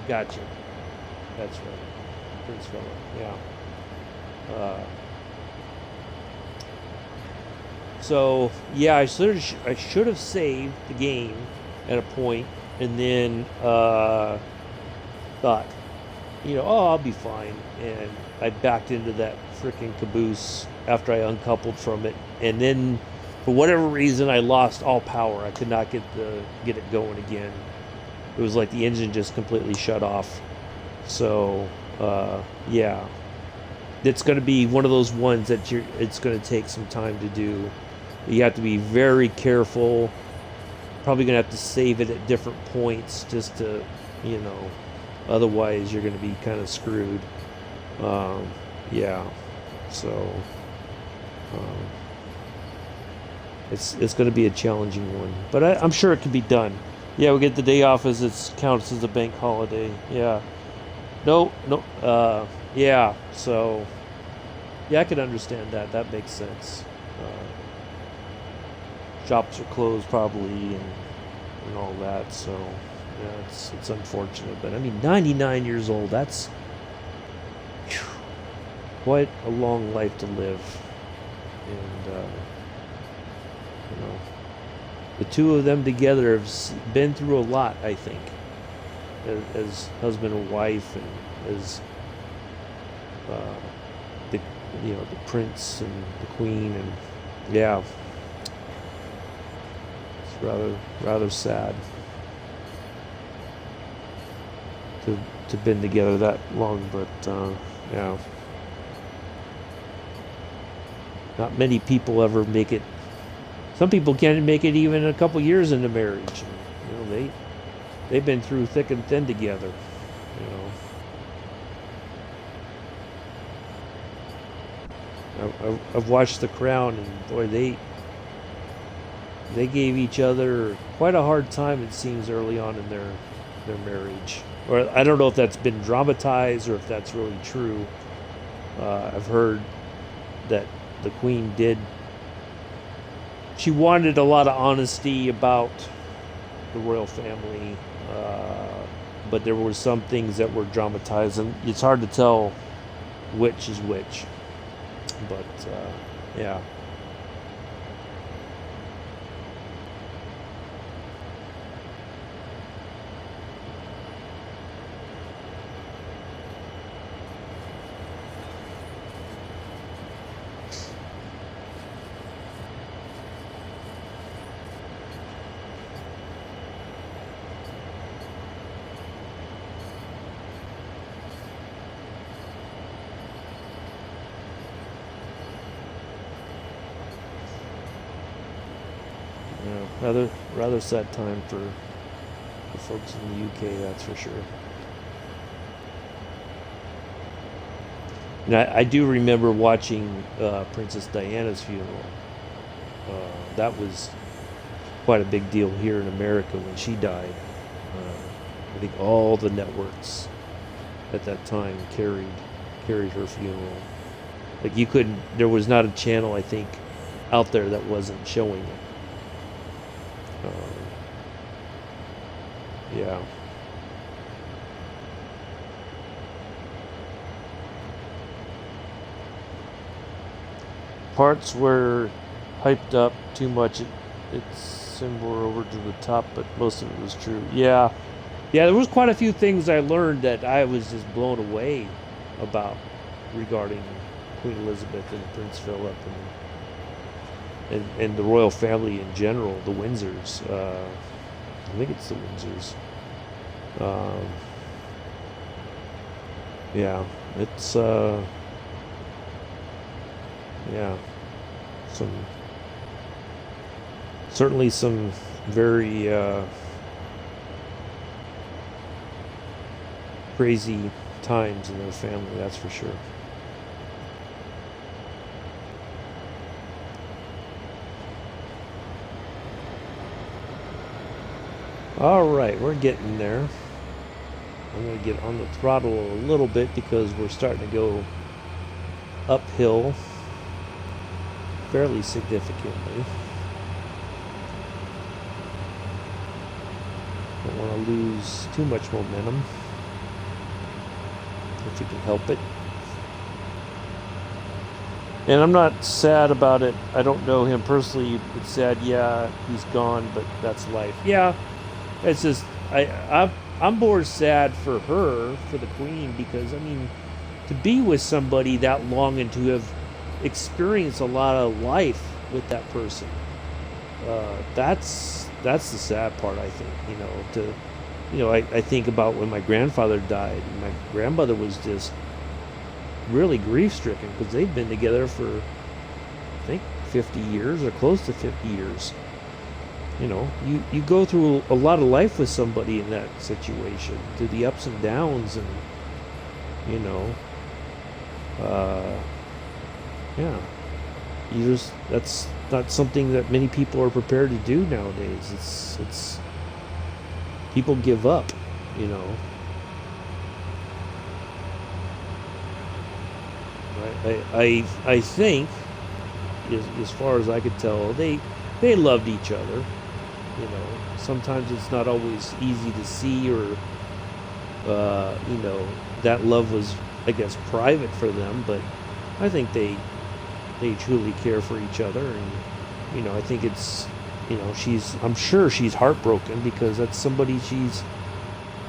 gotcha. That's right, Prince Philip. Yeah. So yeah, I should have saved the game at a point, and then thought, oh, I'll be fine, and I backed into that freaking caboose after I uncoupled from it, and then for whatever reason I lost all power. I could not get it going again. It was like the engine just completely shut off. So yeah, it's going to be one of those ones that it's going to take some time to do. You have to be very careful. Probably going to have to save it at different points just to, otherwise you're going to be kind of screwed. Yeah, so it's going to be a challenging one, but I'm sure it can be done. Yeah, we get the day off as it counts as a bank holiday. Yeah, no, yeah. So yeah, I can understand that. That makes sense. Shops are closed probably, and all that. So yeah, it's unfortunate, but I mean, 99 years old. That's quite a long life to live, and the two of them together have been through a lot, I think, as husband and wife, and as the prince and the queen, and yeah, it's rather sad. to been together that long, but yeah, not many people ever make it. Some people can't make it even a couple years into marriage. And, they've been through thick and thin together. I've watched The Crown, and boy, they gave each other quite a hard time, it seems, early on in their marriage. Or I don't know if that's been dramatized or if that's really true. I've heard that the Queen did. She wanted a lot of honesty about the royal family, but there were some things that were dramatized, and it's hard to tell which is which. But yeah. Rather sad time for the folks in the UK, that's for sure. And I do remember watching Princess Diana's funeral. That was quite a big deal here in America when she died. I think all the networks at that time carried her funeral. Like you couldn't, there was not a channel, I think, out there that wasn't showing it. Yeah. Parts were hyped up too much. It's similar over to the top, but most of it was true. Yeah. Yeah, there was quite a few things I learned that I was just blown away about regarding Queen Elizabeth and Prince Philip and the royal family in general, the Windsors. I think it's the Windsors. Yeah, it's yeah, certainly some very crazy times in their family, that's for sure. All right, we're getting there. I'm going to get on the throttle a little bit because we're starting to go uphill fairly significantly. Don't want to lose too much momentum if we can help it. And I'm not sad about it. I don't know him personally. It's sad, yeah, he's gone, but that's life. Yeah, it's just I'm more sad for her, for the Queen, because I mean, to be with somebody that long and to have experienced a lot of life with that person, that's the sad part. I think I think about when my grandfather died. And my grandmother was just really grief stricken because they've been together for I think 50 years or close to 50 years. You go through a lot of life with somebody in that situation, through the ups and downs, and yeah, that's not something that many people are prepared to do nowadays. It's people give up. I think, as far as I could tell, they loved each other. Sometimes it's not always easy to see, or that love was, I guess, private for them, but I think they truly care for each other. And I think it's I'm sure she's heartbroken because that's somebody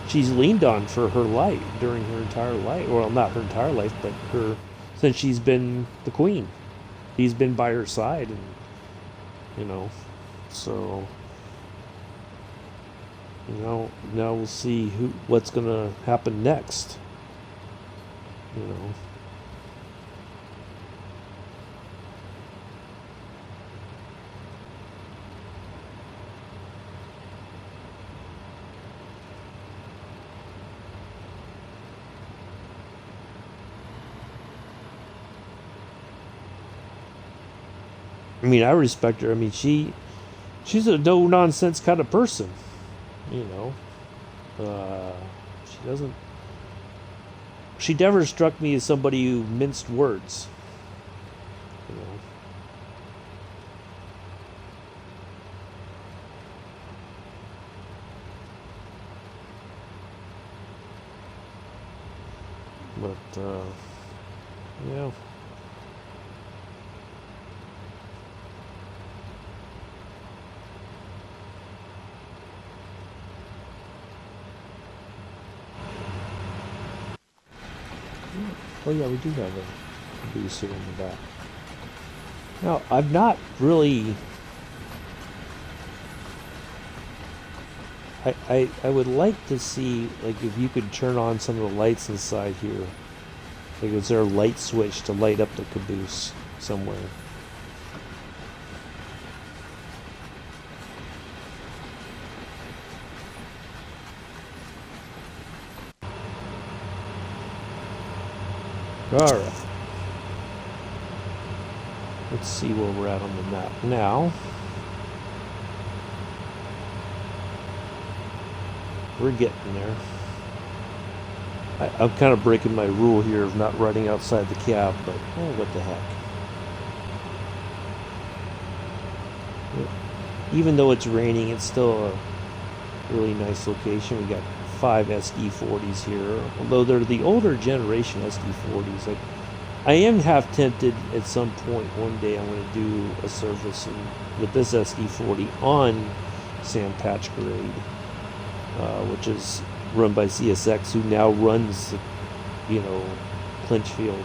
she's leaned on for her life, during her entire life. Well, not her entire life, but since she's been the Queen. He's been by her side, and so Now we'll see what's gonna happen next. You know. I mean, I respect her. I mean, she's a no nonsense kind of person. You know, she doesn't. She never struck me as somebody who minced words. You know, but yeah. Oh yeah, we do have a caboose here in the back. Now, I've not really. I would like to see, like, if you could turn on some of the lights inside here. Like, is there a light switch to light up the caboose somewhere? Alright. Let's see where we're at on the map now. We're getting there. I'm kind of breaking my rule here of not riding outside the cab, but what the heck. Even though it's raining, it's still a really nice location. We got 5 SD40s here, although they're the older generation SD40s. Like, I am half tempted at some point one day I'm going to do a service with this SD40 on Sandpatch Grade, which is run by CSX, who now runs, Clinchfield.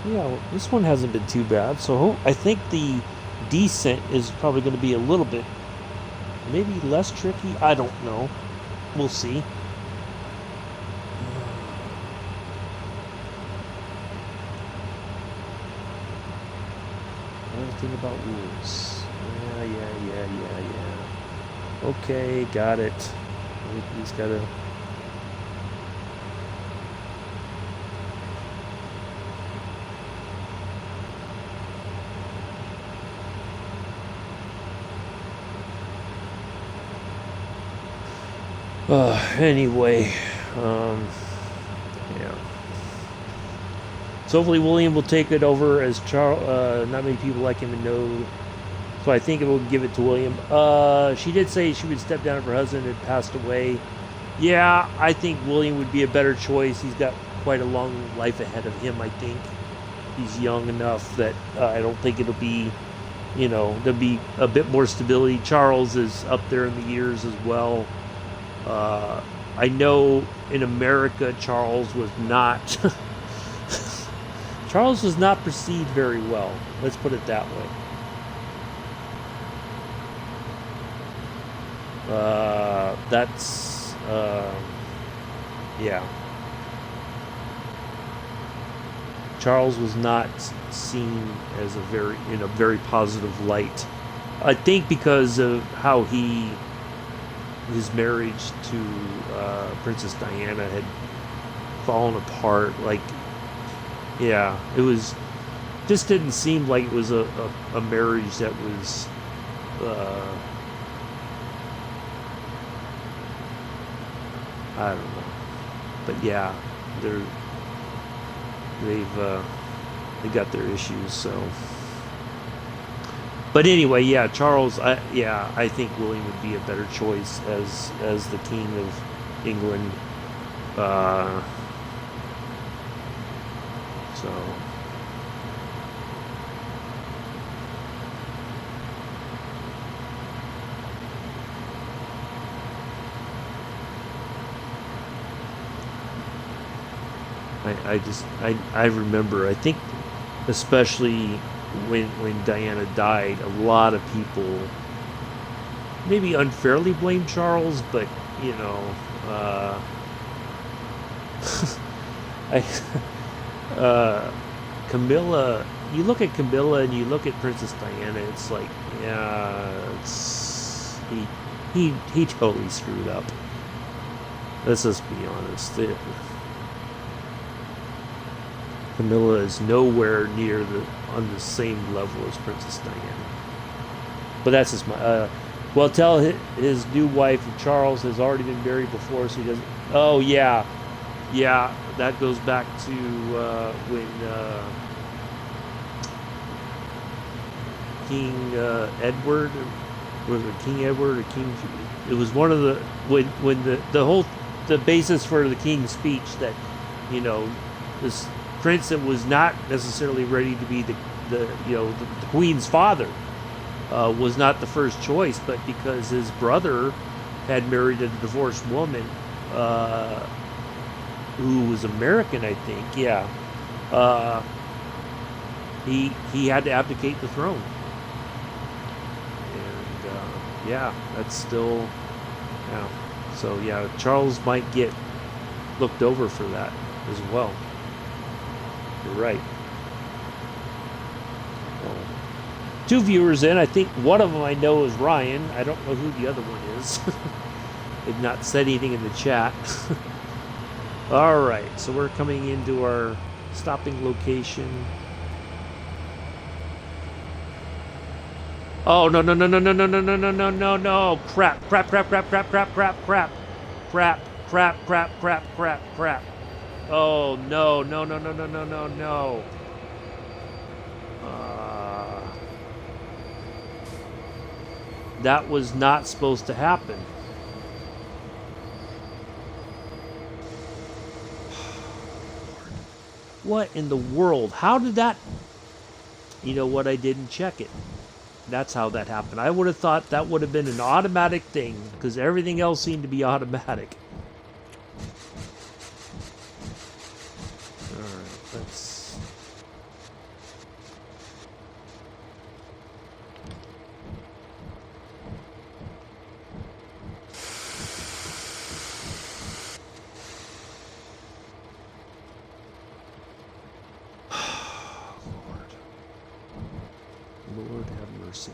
Yeah, this one hasn't been too bad, so I think the descent is probably going to be a little bit, maybe less tricky. I don't know. We'll see. Anything about rules? Yeah. Okay, got it. He's got to. Anyway, yeah. So hopefully William will take it over, as Charles. Not many people like him and know, so I think it will give it to William. She did say she would step down if her husband had passed away. Yeah, I think William would be a better choice. He's got quite a long life ahead of him. I think he's young enough that I don't think it'll be, there'll be a bit more stability. Charles is up there in the years as well. I know in America Charles was not Charles was not perceived very well. Let's put it that way. That's yeah. Charles was not seen as in a very positive light. I think because of how his marriage to Princess Diana had fallen apart. Like, yeah, it was just didn't seem like it was a marriage that was I don't know, but yeah, they got their issues. So, but anyway, yeah, Charles. I think William would be a better choice as the king of England. So. I remember, I think especially when Diana died, a lot of people maybe unfairly blame Charles, but you know, I, Camilla. You look at Camilla and you look at Princess Diana. It's like, yeah, it's he totally screwed up. Let's just be honest. Camilla is nowhere near on the same level as Princess Diana. But that's just my. Well, tell his new wife Charles has already been married before, so he doesn't. Oh yeah, yeah. That goes back to when King Edward, was it King Edward or King? It was one of the when the basis for the king's speech that, you know, this prince that was not necessarily ready to be the queen's father was not the first choice, but because his brother had married a divorced woman who was American, I think. Yeah, he had to abdicate the throne, and yeah, that's still, yeah. So yeah, Charles might get looked over for that as well. You're right. Well, 2 viewers in. I think one of them I know is Ryan. I don't know who the other one is. They've not said anything in the chat. All right, so we're coming into our stopping location. Oh, no, no, no, no, no, no, no, no, no, no, no, no. Crap, crap, crap, crap, crap, crap, crap, crap. Crap, crap, crap, crap, crap, crap. Oh, no, no, no, no, no, no, no, no. That was not supposed to happen. What in the world? How did that... You know what? I didn't check it. That's how that happened. I would have thought that would have been an automatic thing, because everything else seemed to be automatic. Alright, let's... Lord have mercy.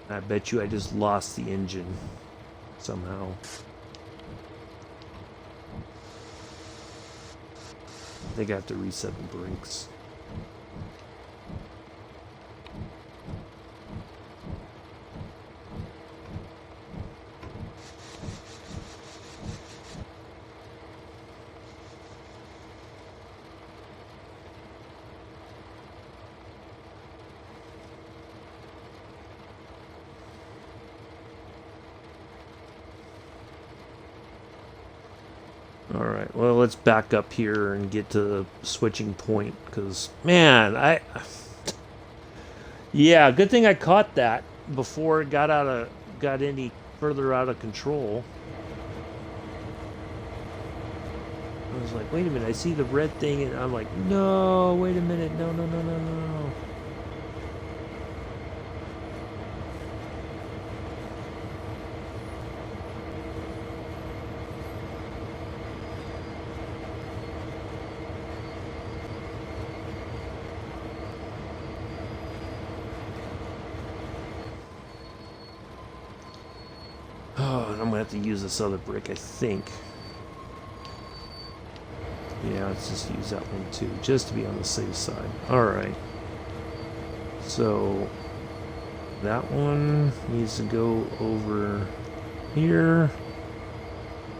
I bet you I just lost the engine somehow. I think I have to reset the brakes. Alright, well, let's back up here and get to the switching point, because, man, yeah, good thing I caught that before it got any further out of control. I was like, wait a minute, I see the red thing, and I'm like, no, wait a minute, no, no, no, no, no. Oh, and I'm gonna have to use this other brick, I think. Yeah, let's just use that one too, just to be on the safe side. Alright. So, that one needs to go over here.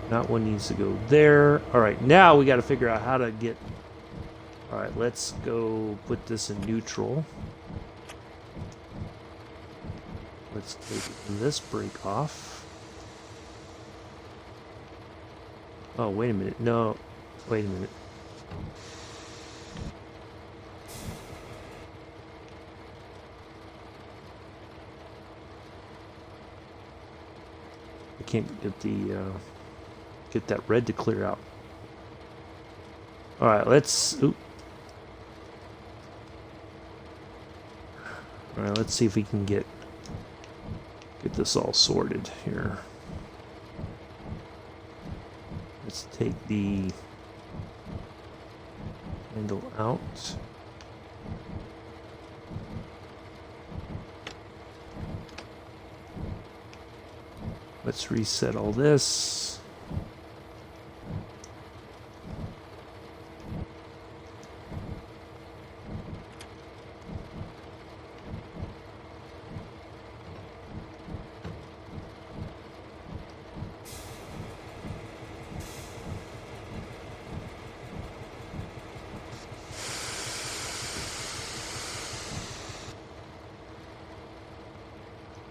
That one needs to go there. Alright, now we gotta figure out how to get... Alright, let's go put this in neutral. Let's take this brake off. Oh, wait a minute. No. Wait a minute. I can't get the get that red to clear out. All right, let's. Oop. All right, let's see if we can get this all sorted here. Let's take the handle out. Let's reset all this.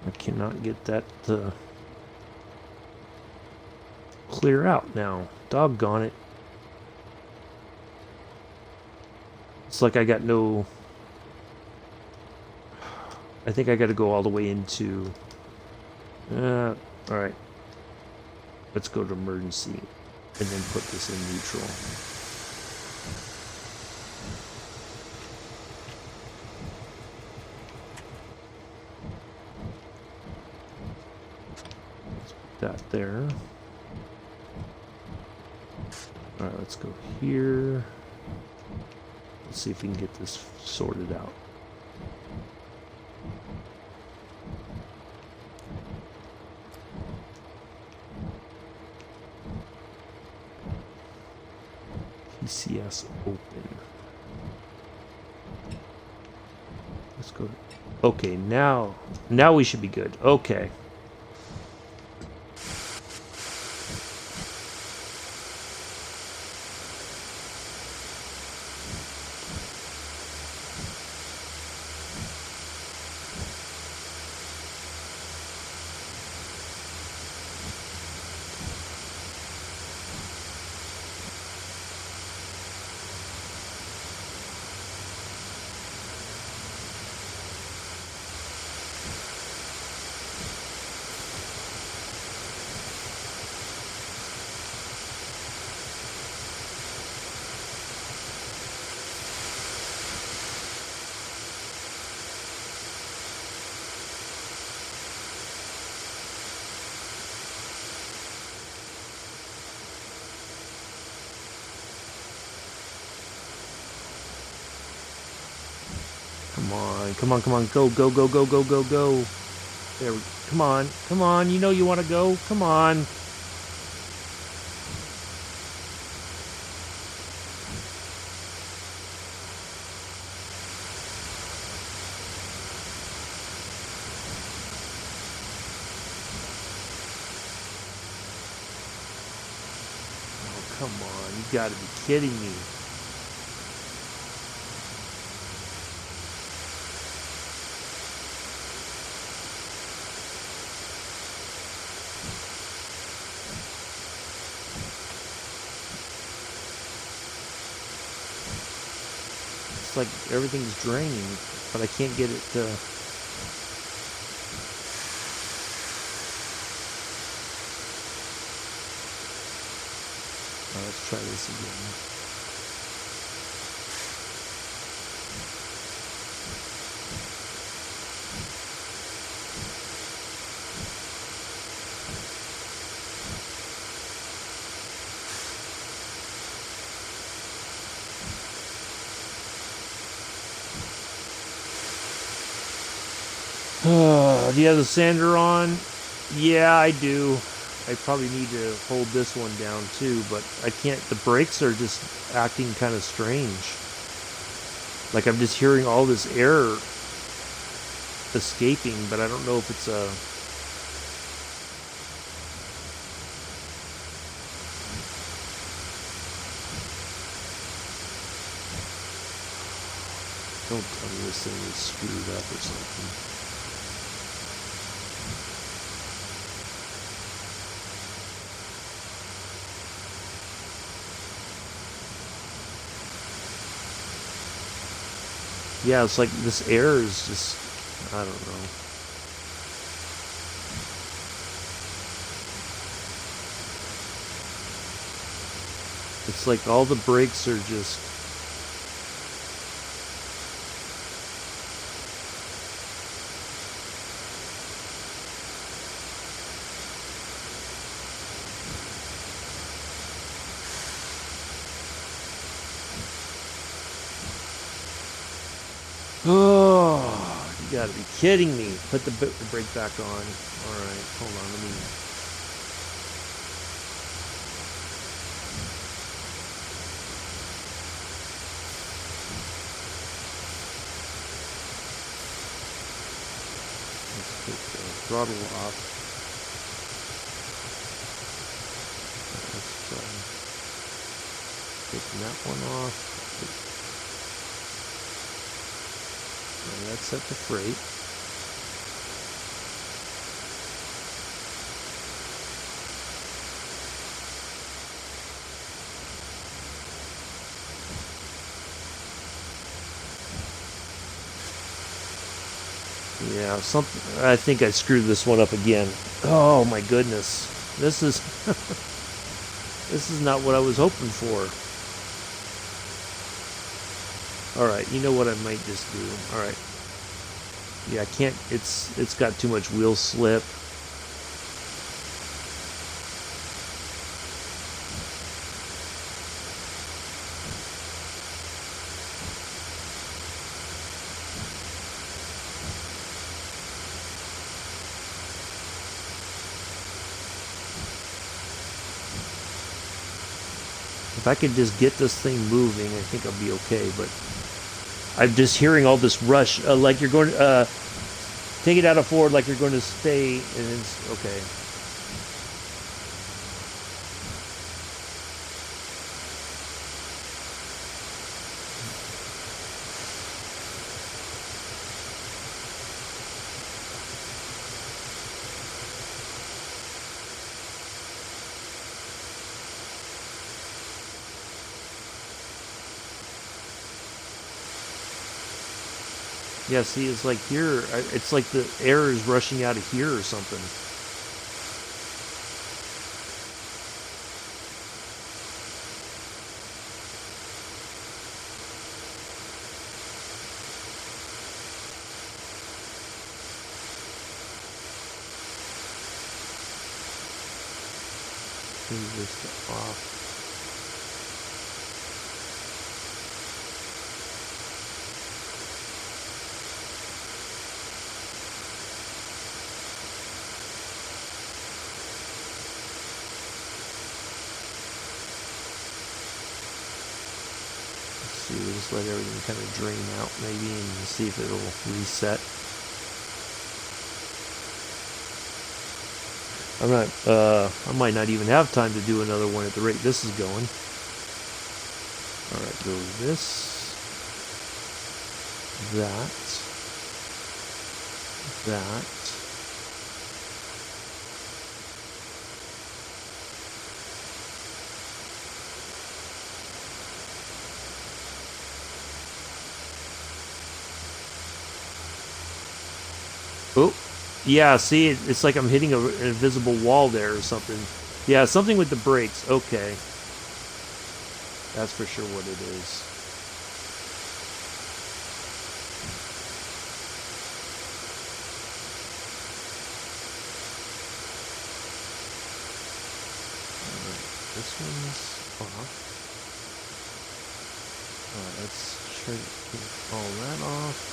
I cannot get that to clear out now. Doggone it. It's like I got no... I think I got to go all the way into... Alright. Let's go to emergency and then put this in neutral. Let's put that there. Alright, let's go here. Let's see if we can get this sorted out. PCS open. Let's go. Okay, now we should be good. Okay. Come on, come on, go, go, go, go, go, go, go. There we go. Come on, you know you want to go. Come on. Oh, come on, you gotta be kidding me. Like everything's draining, but I can't get it to... let's try this again. Do you have the sander on? Yeah, I do. I probably need to hold this one down too, but I can't. The brakes are just acting kind of strange. Like I'm just hearing all this air escaping, but I don't know if it's a... Don't tell me this thing is screwed up or something. Yeah, it's like this air is just, I don't know. It's like all the brakes are just... Oh, you gotta be kidding me. Put the brake back on. Alright, hold on, let me... Let's take the throttle off. Let's try taking that one off. That's set to freight. Yeah, I think I screwed this one up again. Oh my goodness. This is this is not what I was hoping for. Alright, you know what I might just do. Alright. Yeah, I can't, it's got too much wheel slip. If I could just get this thing moving, I think I'll be okay, but I'm just hearing all this rush, like you're going to, take it out of forward like you're going to stay, and it's, okay. Yeah, see, it's like here, it's like the air is rushing out of here or something. Turn this off. We'll just let everything kind of drain out maybe and see if it'll reset. I might not even have time to do another one at the rate this is going. Alright, go this, that. Oh, yeah, see, it's like I'm hitting an invisible wall there or something. Yeah, something with the brakes. Okay. That's for sure what it is. Alright, this one's off. Alright, let's try to get all that off.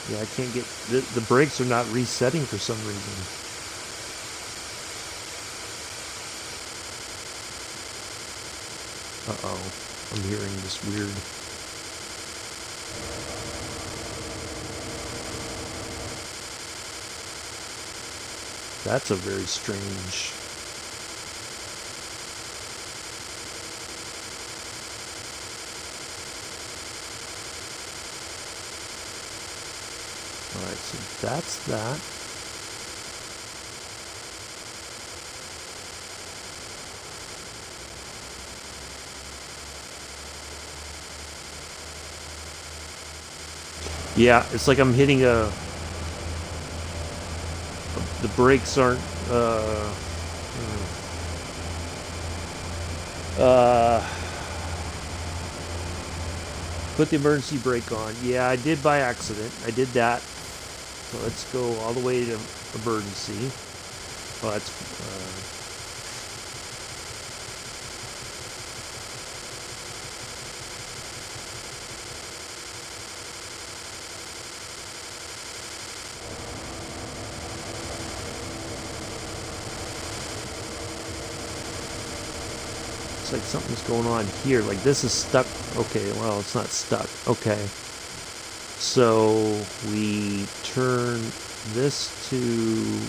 Yeah, I can't get... The brakes are not resetting for some reason. Uh-oh. I'm hearing this weird... That's a very strange... Alright, so that's that. Yeah, it's like I'm hitting a... The brakes aren't... Put the emergency brake on. Yeah, I did by accident. I did that. So let's go all the way to emergency. Oh, that's... It's like something's going on here. Like this is stuck. Okay, well, it's not stuck. Okay. So we turn this to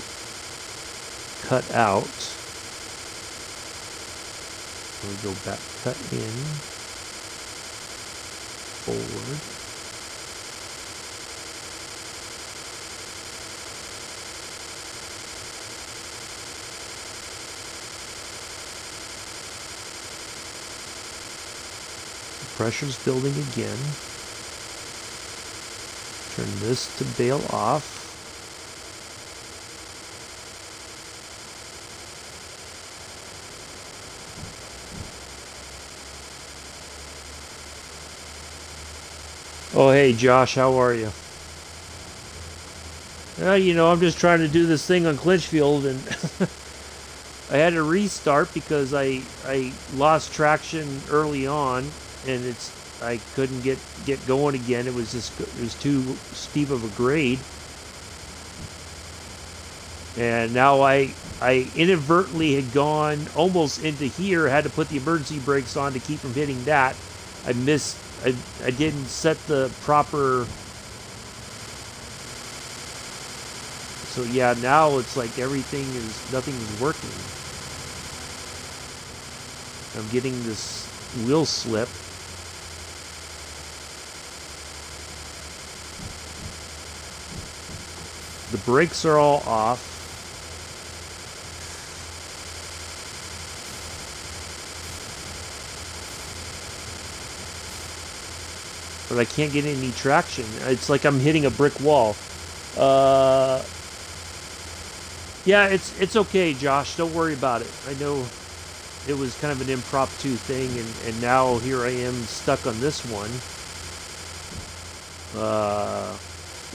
cut out. We go back, cut in, forward. Pressure's building again. Turn this to bail off. Oh, hey, Josh, how are you? You know, I'm just trying to do this thing on Clinchfield, and I had to restart because I lost traction early on, and I couldn't get going again. It was too steep of a grade, and now I inadvertently had gone almost into here. Had to put the emergency brakes on to keep from hitting that. I missed. I didn't set the proper. So yeah, now it's like nothing's working. I'm getting this wheel slip. The brakes are all off. But I can't get any traction. It's like I'm hitting a brick wall. Yeah, it's okay, Josh. Don't worry about it. I know it was kind of an impromptu thing, and now here I am stuck on this one.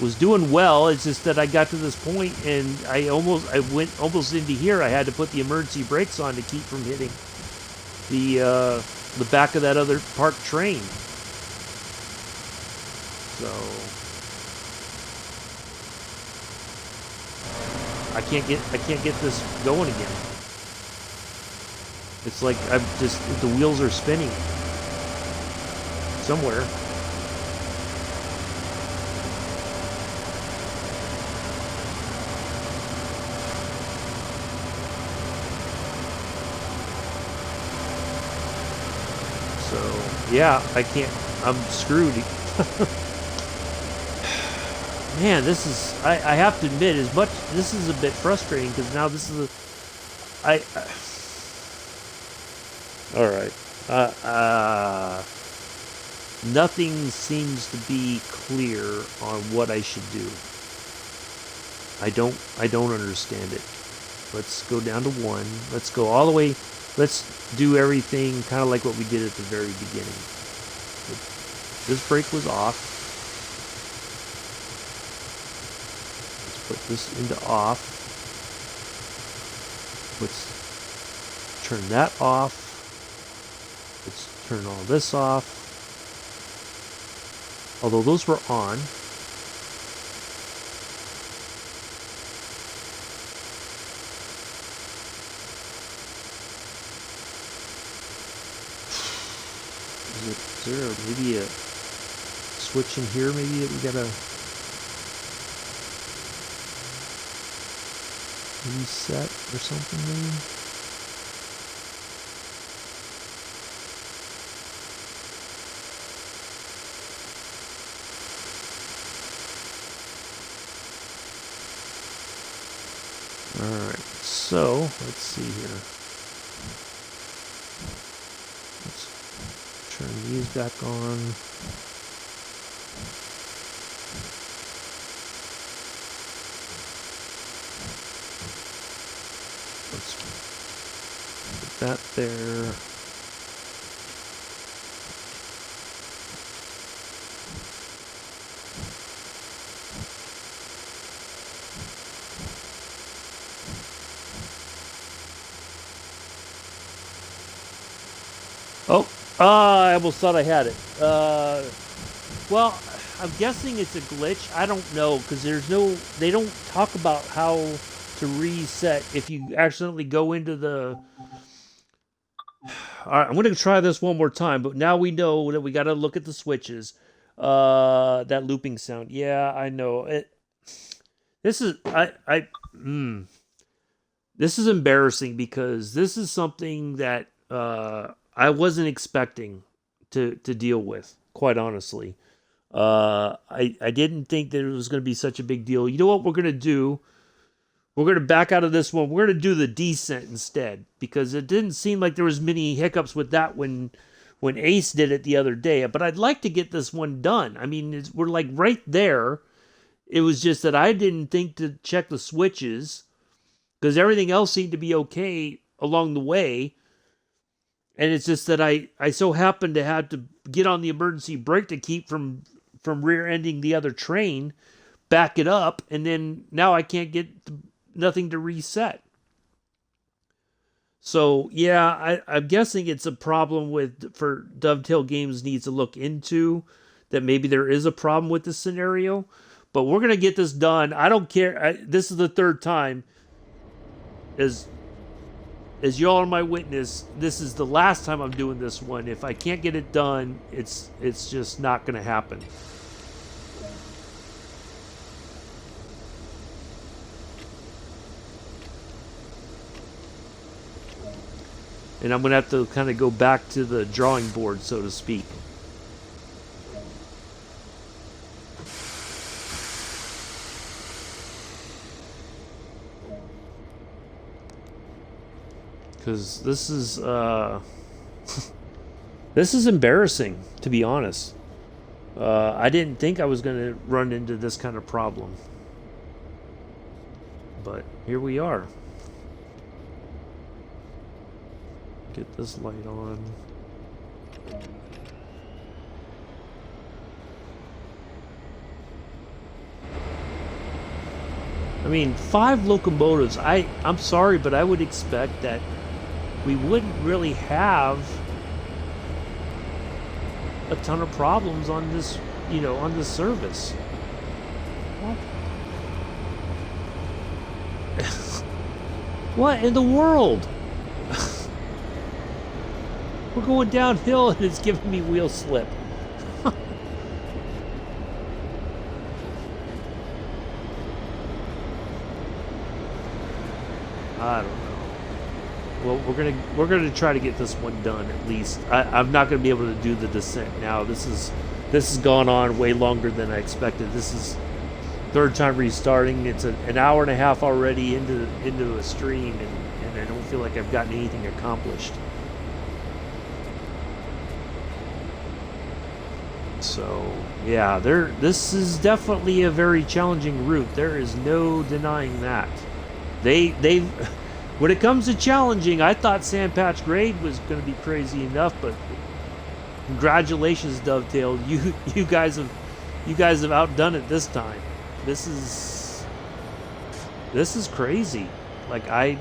Was doing well. It's just that I got to this point and I went almost into here. I had to put the emergency brakes on to keep from hitting the back of that other parked train. So I can't get this going again. It's like the wheels are spinning somewhere. So yeah, I'm screwed. Man, this is, I have to admit, this is a bit frustrating because now this is all right. Nothing seems to be clear on what I should do. I don't understand it. Let's go down to 1. Let's go all the way. Let's do everything kind of like what we did at the very beginning. This brake was off. Put this into off. Let's turn that off. Let's turn all this off. Although those were on. Is there maybe a switch in here maybe that we gotta reset or something maybe? Alright, so let's see here. Let's turn these back on. Let's put that there. Oh, I almost thought I had it. Well, I'm guessing it's a glitch. I don't know, because they don't talk about how to reset if you accidentally go into the... All right, I'm going to try this one more time, but now we know that we got to look at the switches. That looping sound. Yeah, I know. This is... This is embarrassing, because this is something that I wasn't expecting to deal with, quite honestly. I didn't think that it was going to be such a big deal. You know what we're going to do? We're going to back out of this one. We're going to do the descent instead, because it didn't seem like there was many hiccups with that when Ace did it the other day. But I'd like to get this one done. I mean, we're like right there. It was just that I didn't think to check the switches, because everything else seemed to be okay along the way. And it's just that I so happened to have to get on the emergency brake to keep from rear-ending the other train, back it up, and then now I can't get nothing to reset. So, yeah, I'm guessing it's a problem for Dovetail Games needs to look into, that maybe there is a problem with this scenario. But we're going to get this done. I don't care. This is the third time. As y'all are my witness, this is the last time I'm doing this one. If I can't get it done, it's just not going to happen. And I'm going to have to kind of go back to the drawing board, so to speak. Because this is this is embarrassing, to be honest. I didn't think I was going to run into this kind of problem, but here we are. Get this light on. I mean, 5 locomotives. I'm sorry, but I would expect that we wouldn't really have a ton of problems on this, on this service. What? What in the world? We're going downhill and it's giving me wheel slip. I don't know. Well, we're gonna try to get this one done at least. I'm not gonna be able to do the descent now. This has gone on way longer than I expected. This is third time restarting. It's an hour and a half already into a stream, and I don't feel like I've gotten anything accomplished. So yeah, this is definitely a very challenging route. There is no denying that. They've when it comes to challenging, I thought Sandpatch Grade was going to be crazy enough, but congratulations, Dovetail. You guys have outdone it this time. This is crazy. Like I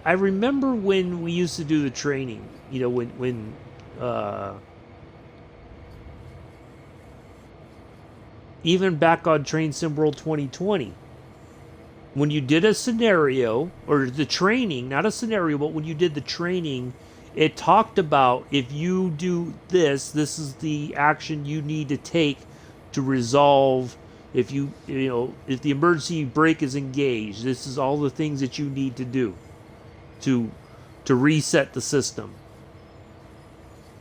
remember when we used to do the training, when even back on Train Sim World 2020, when you did a scenario, or the training, not a scenario, but when you did the training it talked about if you do this, this is the action you need to take to resolve. If if the emergency brake is engaged, this is all the things that you need to do to reset the system.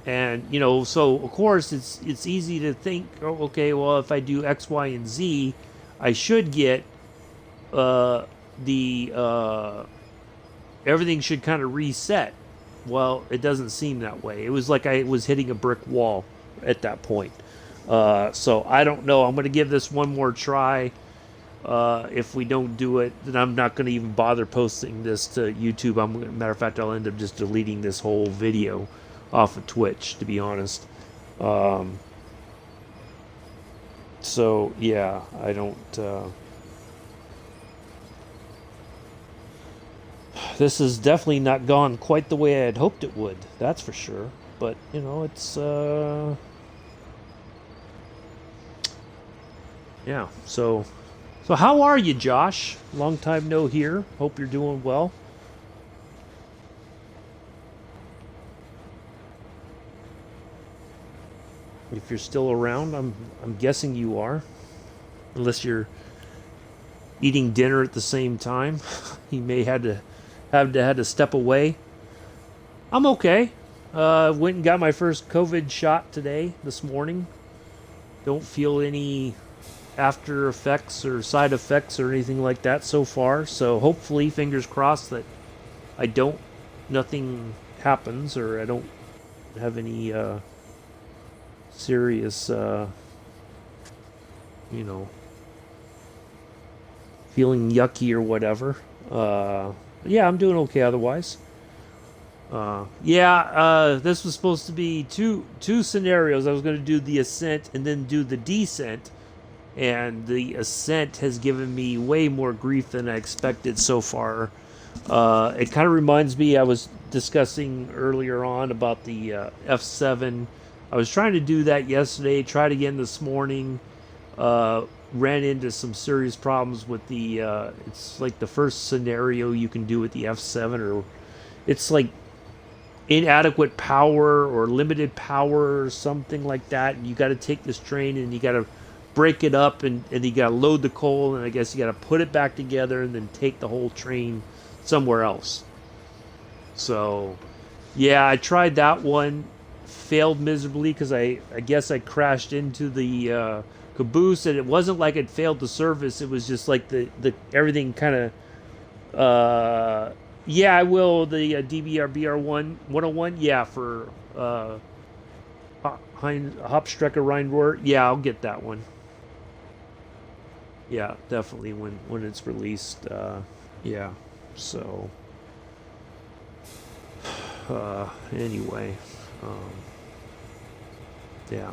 And so of course it's easy to think, oh, okay, well, if I do X, Y, and Z, I should get the everything should kind of reset. Well, it doesn't seem that way. It was like I was hitting a brick wall at that point. So I don't know. I'm going to give this one more try. If we don't do it, then I'm not going to even bother posting this to YouTube. Matter of fact, I'll end up just deleting this whole video off of Twitch, to be honest. So yeah, I don't. This has definitely not gone quite the way I had hoped it would. That's for sure. But it's yeah. So how are you, Josh? Long time no hear. Hope you're doing well. If you're still around, I'm guessing you are, unless you're eating dinner at the same time. You may had to step away. I'm okay. Went and got my first COVID shot this morning. Don't feel any after effects or side effects or anything like that so far. So hopefully, fingers crossed, that nothing happens, or I don't have any serious, feeling yucky or whatever. Yeah, I'm doing okay otherwise. This was supposed to be two scenarios. I was going to do the ascent and then do the descent, and the ascent has given me way more grief than I expected so far. It kind of reminds me, I was discussing earlier on about the F7. I was trying to do that yesterday, tried again this morning, ran into some serious problems with the, it's like the first scenario you can do with the F7, or it's like inadequate power or limited power or something like that. And you got to take this train and you got to break it up, and you got to load the coal, and I guess you got to put it back together and then take the whole train somewhere else. So, yeah, I tried that one, failed miserably because I guess I crashed into the caboose, and it wasn't like it failed the service. It was just like the everything kind of. Yeah, I will. The DBR 101. Yeah, for Hauptstrecke Rhein-Ruhr. Yeah, I'll get that one. Yeah, definitely when it's released. Yeah, so anyway, yeah.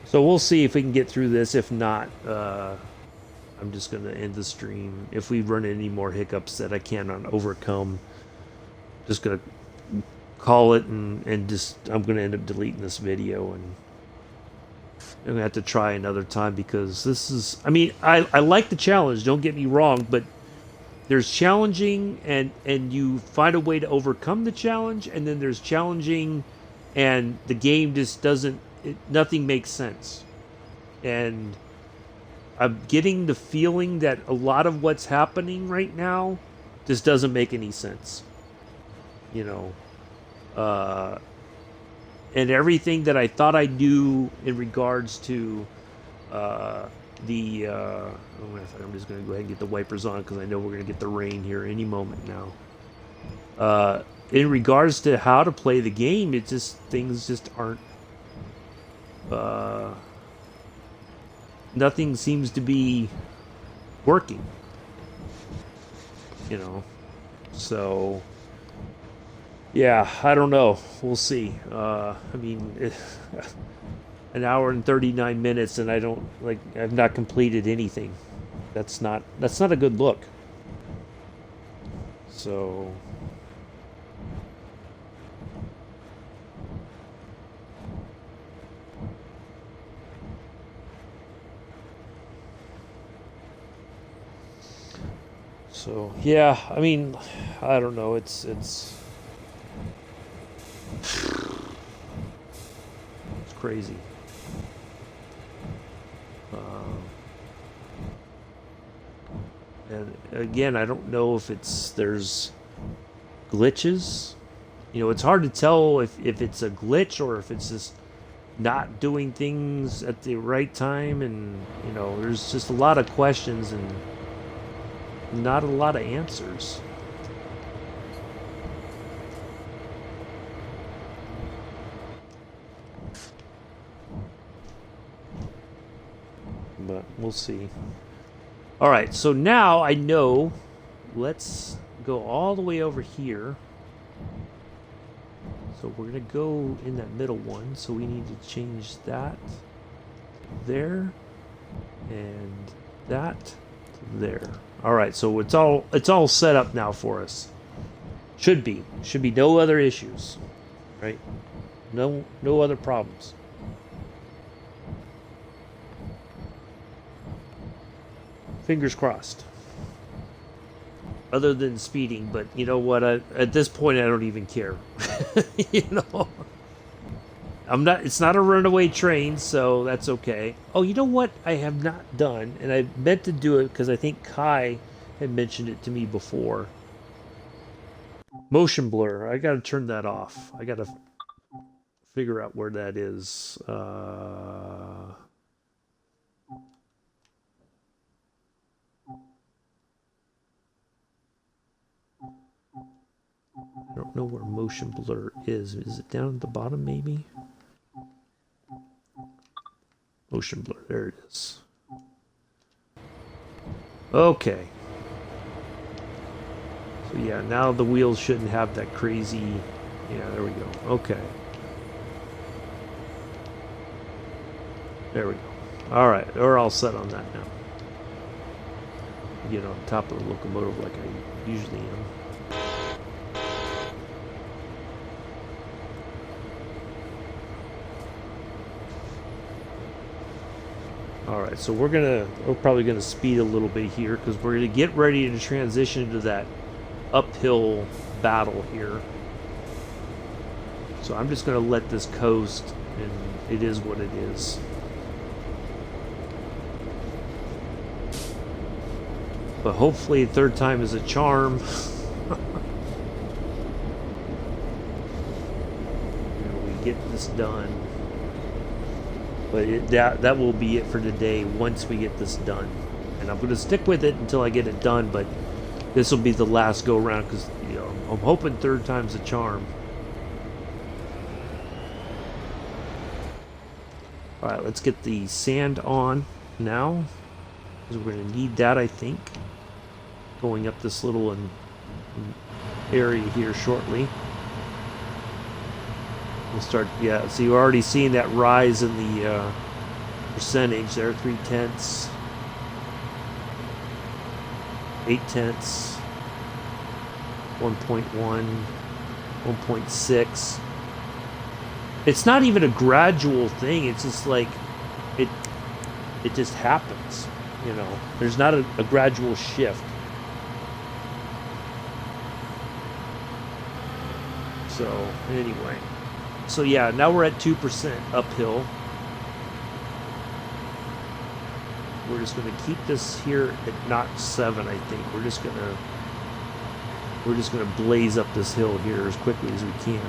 So we'll see if we can get through this. If not, I'm just gonna end the stream. If we run into any more hiccups that I cannot overcome, just gonna call it and just I'm gonna end up deleting this video, and I'm gonna have to try another time, because this is, I mean, I like the challenge, don't get me wrong, but there's challenging and you find a way to overcome the challenge, and then there's challenging and the game just nothing makes sense. And I'm getting the feeling that a lot of what's happening right now just doesn't make any sense. And everything that I thought I knew in regards to I'm just going to go ahead and get the wipers on, because I know we're going to get the rain here any moment now. In regards to how to play the game, things just aren't. Nothing seems to be working. So. Yeah, I don't know. We'll see. I mean, an hour and 39 minutes, and I've not completed anything. That's not a good look. So. So, yeah, I mean, I don't know. It's crazy. And again, I don't know if there's glitches. You know, it's hard to tell if it's a glitch or if it's just not doing things at the right time. And, you know, there's just a lot of questions and not a lot of answers. But we'll see. All right, so now I know. Let's go all the way over here. So we're going to go in that middle one. So we need to change that there and that to there. All right, so it's all set up now for us. Should be no other issues, right? No other problems. Fingers crossed. Other than speeding, but you know what? At this point, I don't even care. You know, it's not a runaway train, so that's okay. Oh, you know what? I have not done, and I meant to do it because I think Kai had mentioned it to me before. Motion blur. I got to turn that off. I got to figure out where that is. I don't know where motion blur is. Is it down at the bottom, maybe? Motion blur. There it is. Okay. So yeah, now the wheels shouldn't have that crazy... Yeah, there we go. Okay. There we go. Alright, we're all set on that now. Get on top of the locomotive like I usually am. Alright, so we're probably gonna speed a little bit here because we're gonna get ready to transition into that uphill battle here. So I'm just gonna let this coast, and it is what it is. But hopefully third time is a charm. We get this done. But that will be it for today once we get this done. And I'm going to stick with it until I get it done, but this will be the last go around because, you know, I'm hoping third time's a charm. Alright, let's get the sand on now, because we're going to need that, I think, going up this little area here shortly. We'll start, yeah, so you're already seeing that rise in the percentage there, 3/10, 8/10, 1.1, 1.6. It's not even a gradual thing, it's just like, it just happens, you know. There's not a gradual shift. So, anyway. So yeah, now we're at 2% uphill. We're just going to keep this here at Mach 7, I think. We're just going to blaze up this hill here as quickly as we can.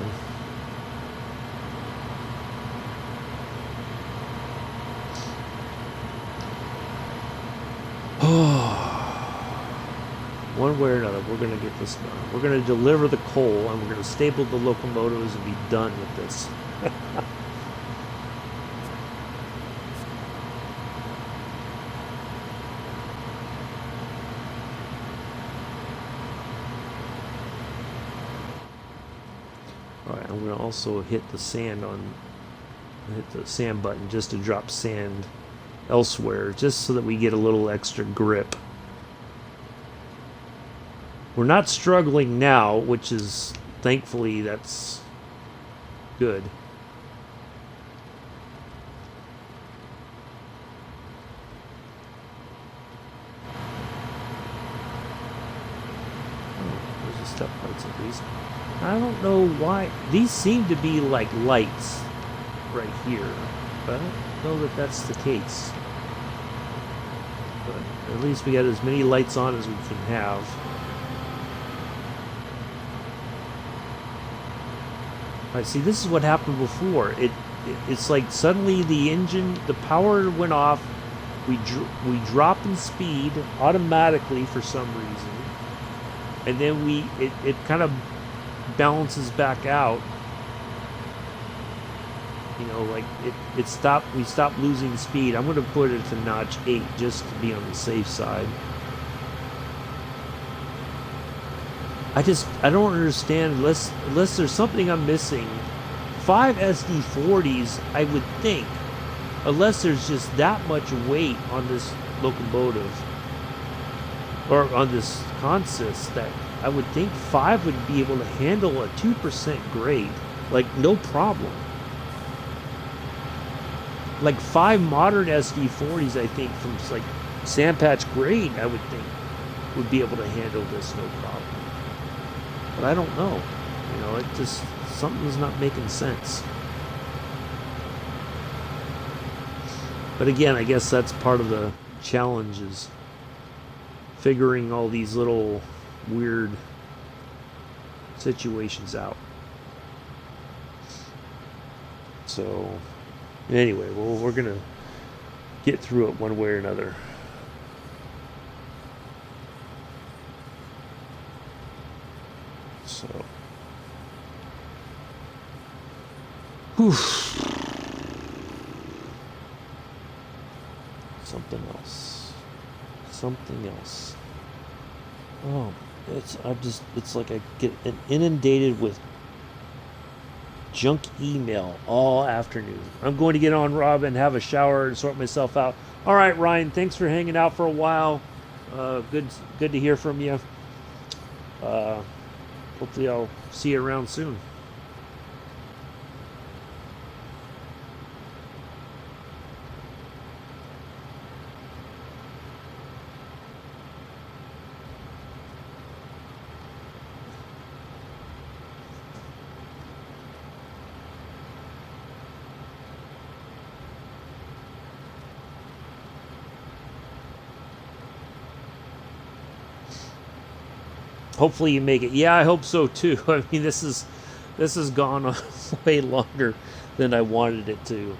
One way or another, we're going to get this done. We're going to deliver the coal, and we're going to stable the locomotives and be done with this. Alright, I'm going to also hit the sand button just to drop sand elsewhere, just so that we get a little extra grip. We're not struggling now, which is, thankfully, that's good. Oh, there's a step lights at least. I don't know why. These seem to be like lights. right here. But I don't know that that's the case. But at least we got as many lights on as we can have. Alright, see, this is what happened before. It's like suddenly the engine, the power went off. We drop in speed automatically for some reason, and then it kind of balances back out. You know, like we stopped losing speed. I'm going to put it to notch 8 just to be on the safe side. I don't understand unless there's something I'm missing. 5 SD40s, I would think, unless there's just that much weight on this locomotive or on this consist, that I would think 5 would be able to handle a 2% grade, like no problem. Like 5 modern SD40s, I think, from like sandpatch grade, I would think would be able to handle this no problem. But I don't know. You know, it just, something's not making sense. But again, I guess that's part of the challenge, is figuring all these little weird situations out. So, anyway, well, we're going to get through it one way or another. So, whew. Something else. Oh, it's like I get inundated with junk email all afternoon. I'm going to get on, Rob, and have a shower and sort myself out. All right, Ryan, thanks for hanging out for a while. Good to hear from you. Hopefully I'll see you around soon. Hopefully you make it. Yeah, I hope so too. I mean, this has gone on way longer than I wanted it to.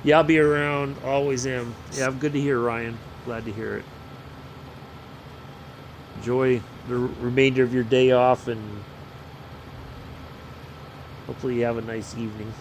Yeah, I'll be around. Always am. Yeah, good to hear, Ryan. Glad to hear it. Enjoy the remainder of your day off, and hopefully you have a nice evening.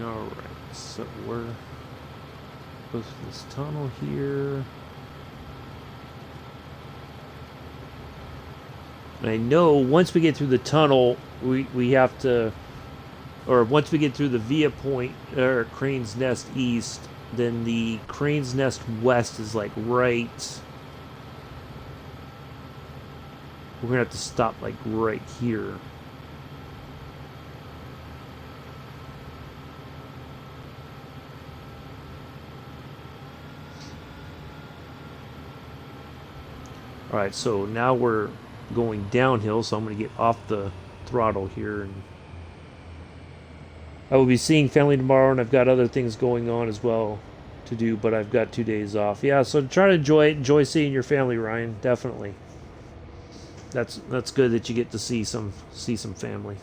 Alright, so we're close to this tunnel here. And I know once we get through the tunnel, we have to, or once we get through the Via Point, or Crane's Nest East, then the Crane's Nest West is like right. We're gonna have to stop like right here. Alright, so now we're going downhill, so I'm going to get off the throttle here. And I will be seeing family tomorrow, and I've got other things going on as well to do, but I've got 2 days off. Yeah, so try to enjoy it. Enjoy seeing your family, Ryan. Definitely. That's good that you get to see some family.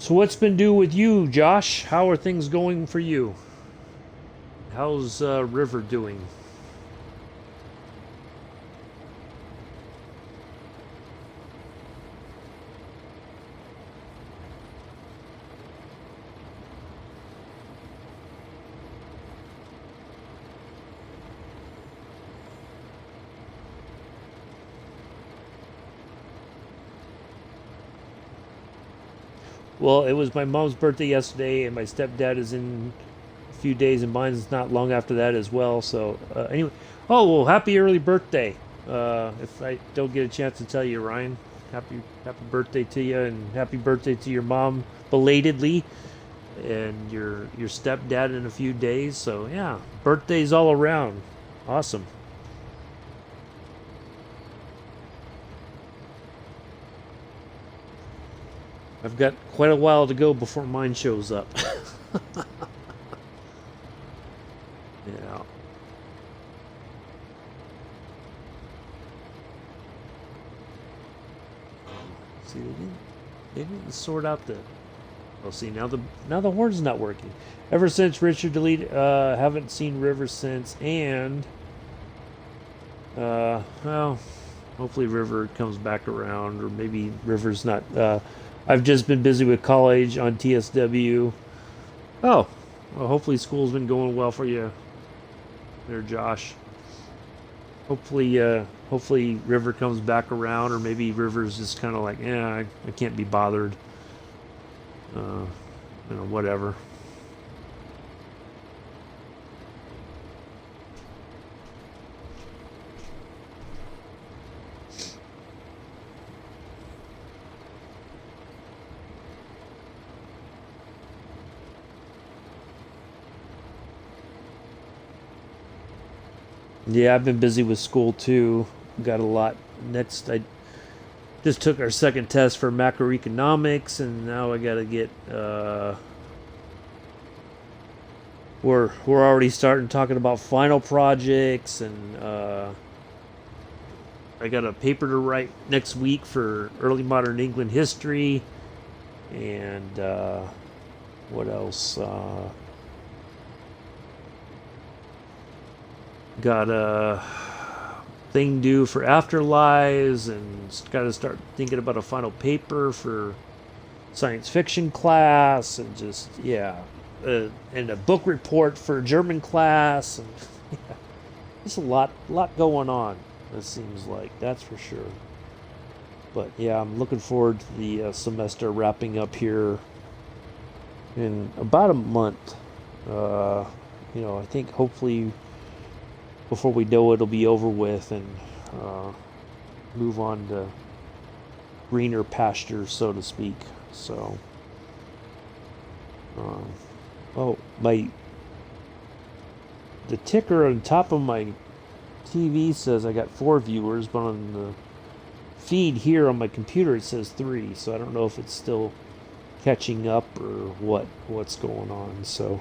So what's been due with you, Josh? How are things going for you? How's River doing? Well, it was my mom's birthday yesterday, and my stepdad is in a few days, and mine's not long after that as well. So anyway, oh well, happy early birthday! If I don't get a chance to tell you, Ryan, happy birthday to you, and happy birthday to your mom belatedly, and your stepdad in a few days. So yeah, birthdays all around. Awesome. I've got quite a while to go before mine shows up. Yeah. See, they didn't sort out the. Oh, see now the horn's not working. Ever since Richard deleted, haven't seen River since, and well, hopefully River comes back around, or maybe River's not. I've just been busy with college on TSW. Oh, well, hopefully school's been going well for you, there, Josh. Hopefully River comes back around, or maybe River's just kind of like, yeah, I can't be bothered. Uh, whatever. Yeah, I've been busy with school too. Got a lot. Next, I just took our second test for macroeconomics, and now I got to get. We're already starting talking about final projects, and I got a paper to write next week for early modern England history, and what else? Got a thing due for afterlives, and got to start thinking about a final paper for science fiction class, and just yeah, and a book report for German class, and yeah, there's a lot going on. It seems like, that's for sure. But yeah, I'm looking forward to the semester wrapping up here in about a month. I think hopefully before we know it, it'll be over with, and move on to greener pastures, so to speak. So, oh, the ticker on top of my TV says I got 4 viewers, but on the feed here on my computer it says 3. So I don't know if it's still catching up or what's going on. So.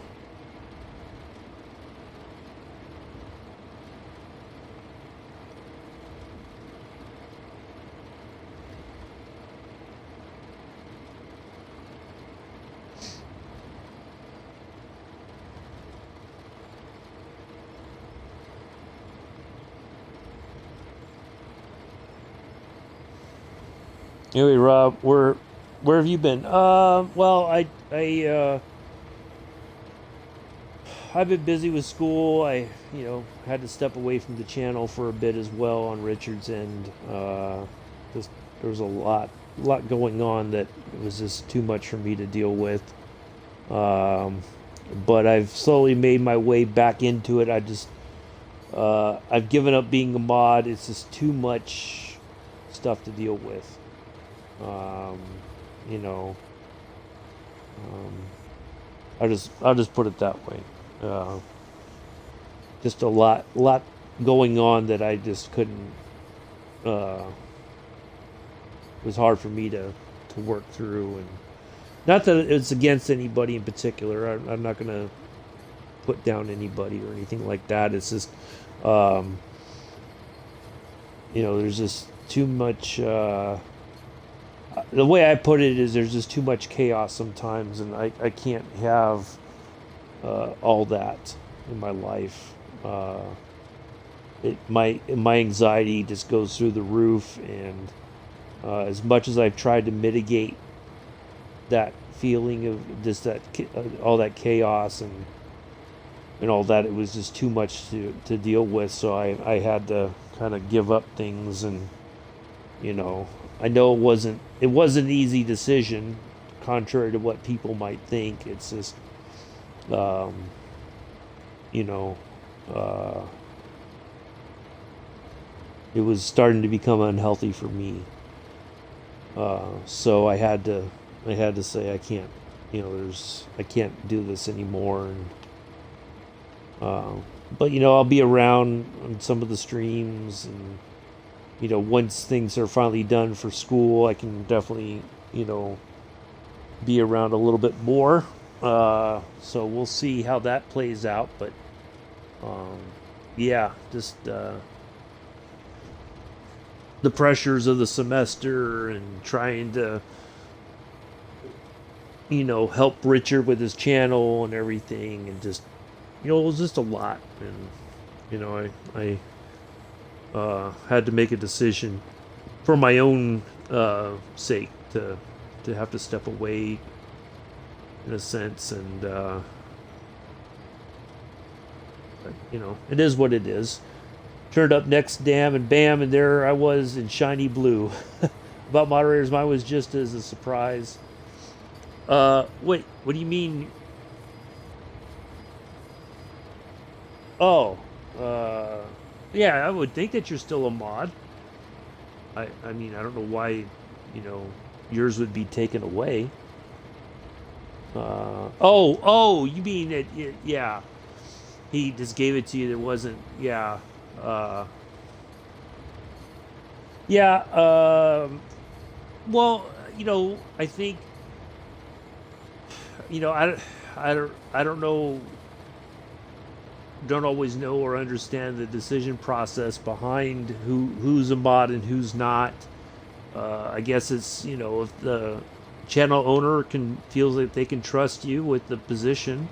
Anyway, Rob, where have you been? Well, I've been busy with school. I had to step away from the channel for a bit as well on Richard's end. Just there was a lot going on that it was just too much for me to deal with. But I've slowly made my way back into it. I've given up being a mod. It's just too much stuff to deal with. Um, you know, um, I'll just put it that way. Uh, just a lot going on that I just couldn't. It was hard for me to work through, and not that it's against anybody in particular. I'm not gonna put down anybody or anything like that. It's just, there's just too much. the way I put it is there's just too much chaos sometimes, and I can't have all that in my life. My anxiety just goes through the roof, and as much as I've tried to mitigate that feeling of just all that chaos and all that, it was just too much to deal with. So I had to kind of give up things, and I know it wasn't an easy decision, contrary to what people might think. It's just um, you know uh, it was starting to become unhealthy for me. So I had to say I can't, I can't do this anymore. And uh, but I'll be around on some of the streams, and once things are finally done for school, I can definitely be around a little bit more. So we'll see how that plays out. But um, yeah, just the pressures of the semester and trying to help Richard with his channel and everything, and just it was just a lot. And I had to make a decision for my own sake to have to step away in a sense. And it is what it is. Turned up next dam, and bam, and there I was in shiny blue. About moderators, mine was just as a surprise. Wait, what do you mean? Oh, yeah, I would think that you're still a mod. I mean, I don't know why, yours would be taken away. Oh, you mean yeah. He just gave it to you. There wasn't, yeah. Uh, yeah, well, I think, I don't know, don't always know or understand the decision process behind who's a mod and who's not. I guess it's, if the channel owner feels like they can trust you with the position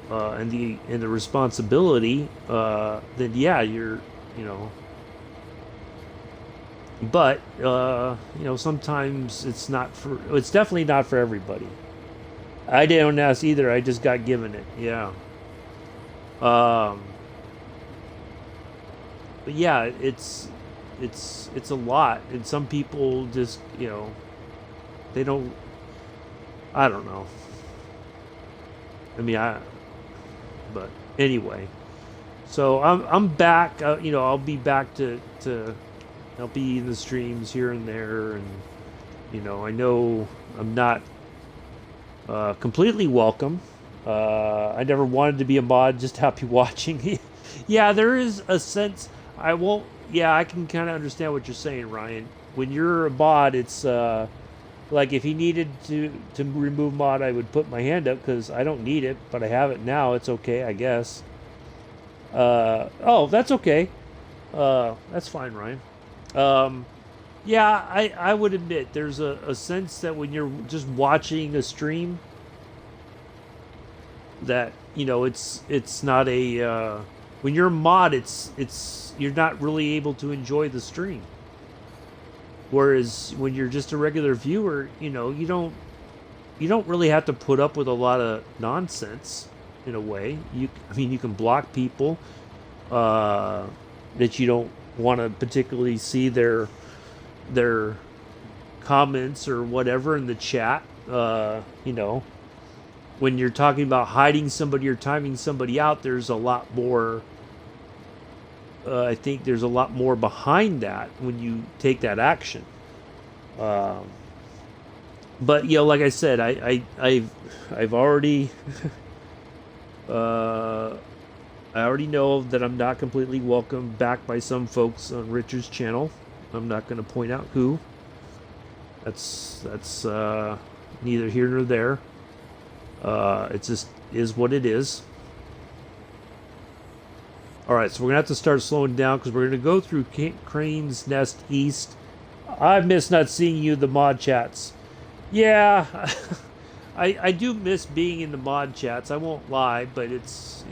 and the responsibility, then yeah, you're, but sometimes it's definitely not for everybody. I didn't ask either. I just got given it. Yeah. But yeah, it's a lot, and some people just they don't. I don't know. I mean, but anyway, so I'm back. I'll be back to I'll be in the streams here and there, and I know I'm not completely welcome. I never wanted to be a mod, just happy watching. Yeah, there is a sense. I won't. Yeah, I can kind of understand what you're saying, Ryan. When you're a mod, it's like if he needed to remove mod, I would put my hand up because I don't need it, but I have it now. It's okay, I guess. Oh, that's okay. That's fine, Ryan. Yeah, I would admit there's a sense that when you're just watching a stream, that it's not a when you're a mod, it's you're not really able to enjoy the stream. Whereas when you're just a regular viewer, you don't really have to put up with a lot of nonsense in a way. I mean, you can block people that you don't want to particularly see their comments or whatever in the chat. When you're talking about hiding somebody or timing somebody out, there's a lot more. I think there's a lot more behind that when you take that action. But like I said, I've already I already know that I'm not completely welcome back by some folks on Richard's channel. I'm not going to point out who. That's neither here nor there. It just is what it is. Alright, so we're going to have to start slowing down because we're going to go through Crane's Nest East I miss not seeing you in the mod chats. Yeah, I do miss being in the mod chats. I won't lie, but it's,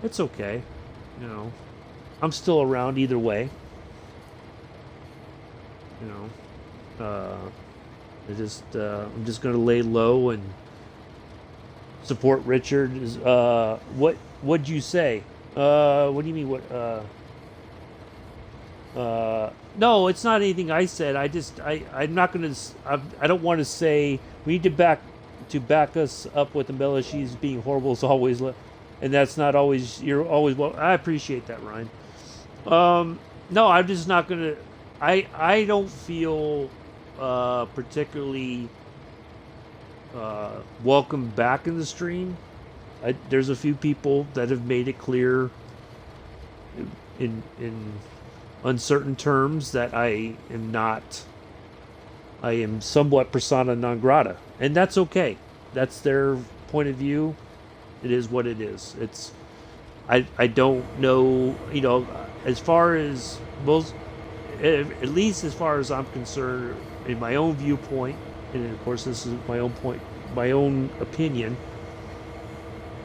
it's okay. You know, I'm still around either way. You I'm just gonna lay low and support Richard. What'd you say? What do you mean? No, it's not anything I said. I'm not gonna. I don't want to say we need to back us up with Ambella. She's being horrible as always, and that's not always. You're always well. I appreciate that, Ryan. No, I'm just not gonna. I don't feel particularly welcome back in the stream. There's a few people that have made it clear in uncertain terms that I am not. I am somewhat persona non grata, and that's okay. That's their point of view. It is what it is. I don't know. As far as most, at least as far as I'm concerned, in my own viewpoint, and of course this is my own opinion.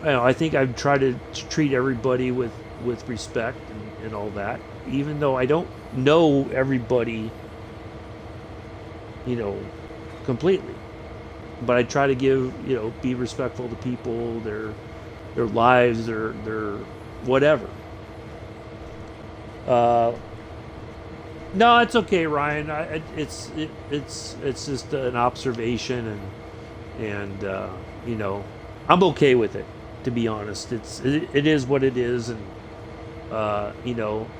I think I've tried to treat everybody with respect and all that, even though I don't know everybody, completely. But I try to be respectful to people, their lives, their whatever. No, it's okay, Ryan. It's just an observation, and I'm okay with it. To be honest, it is what it is, and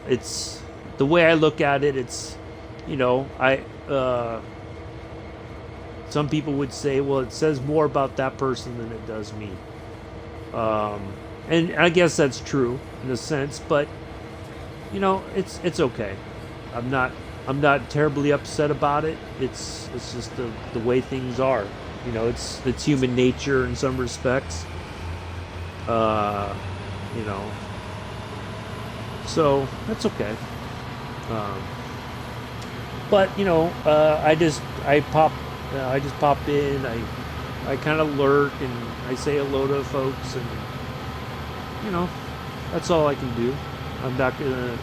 it's the way I look at it. It's I some people would say, well, it says more about that person than it does me, and I guess that's true in a sense, but it's okay. I'm not terribly upset about it. It's just the way things are. It's human nature in some respects. Uh, you know, so that's okay. Um, but I just pop in. I kind of lurk and I say hello to folks, and that's all I can do. I'm not gonna,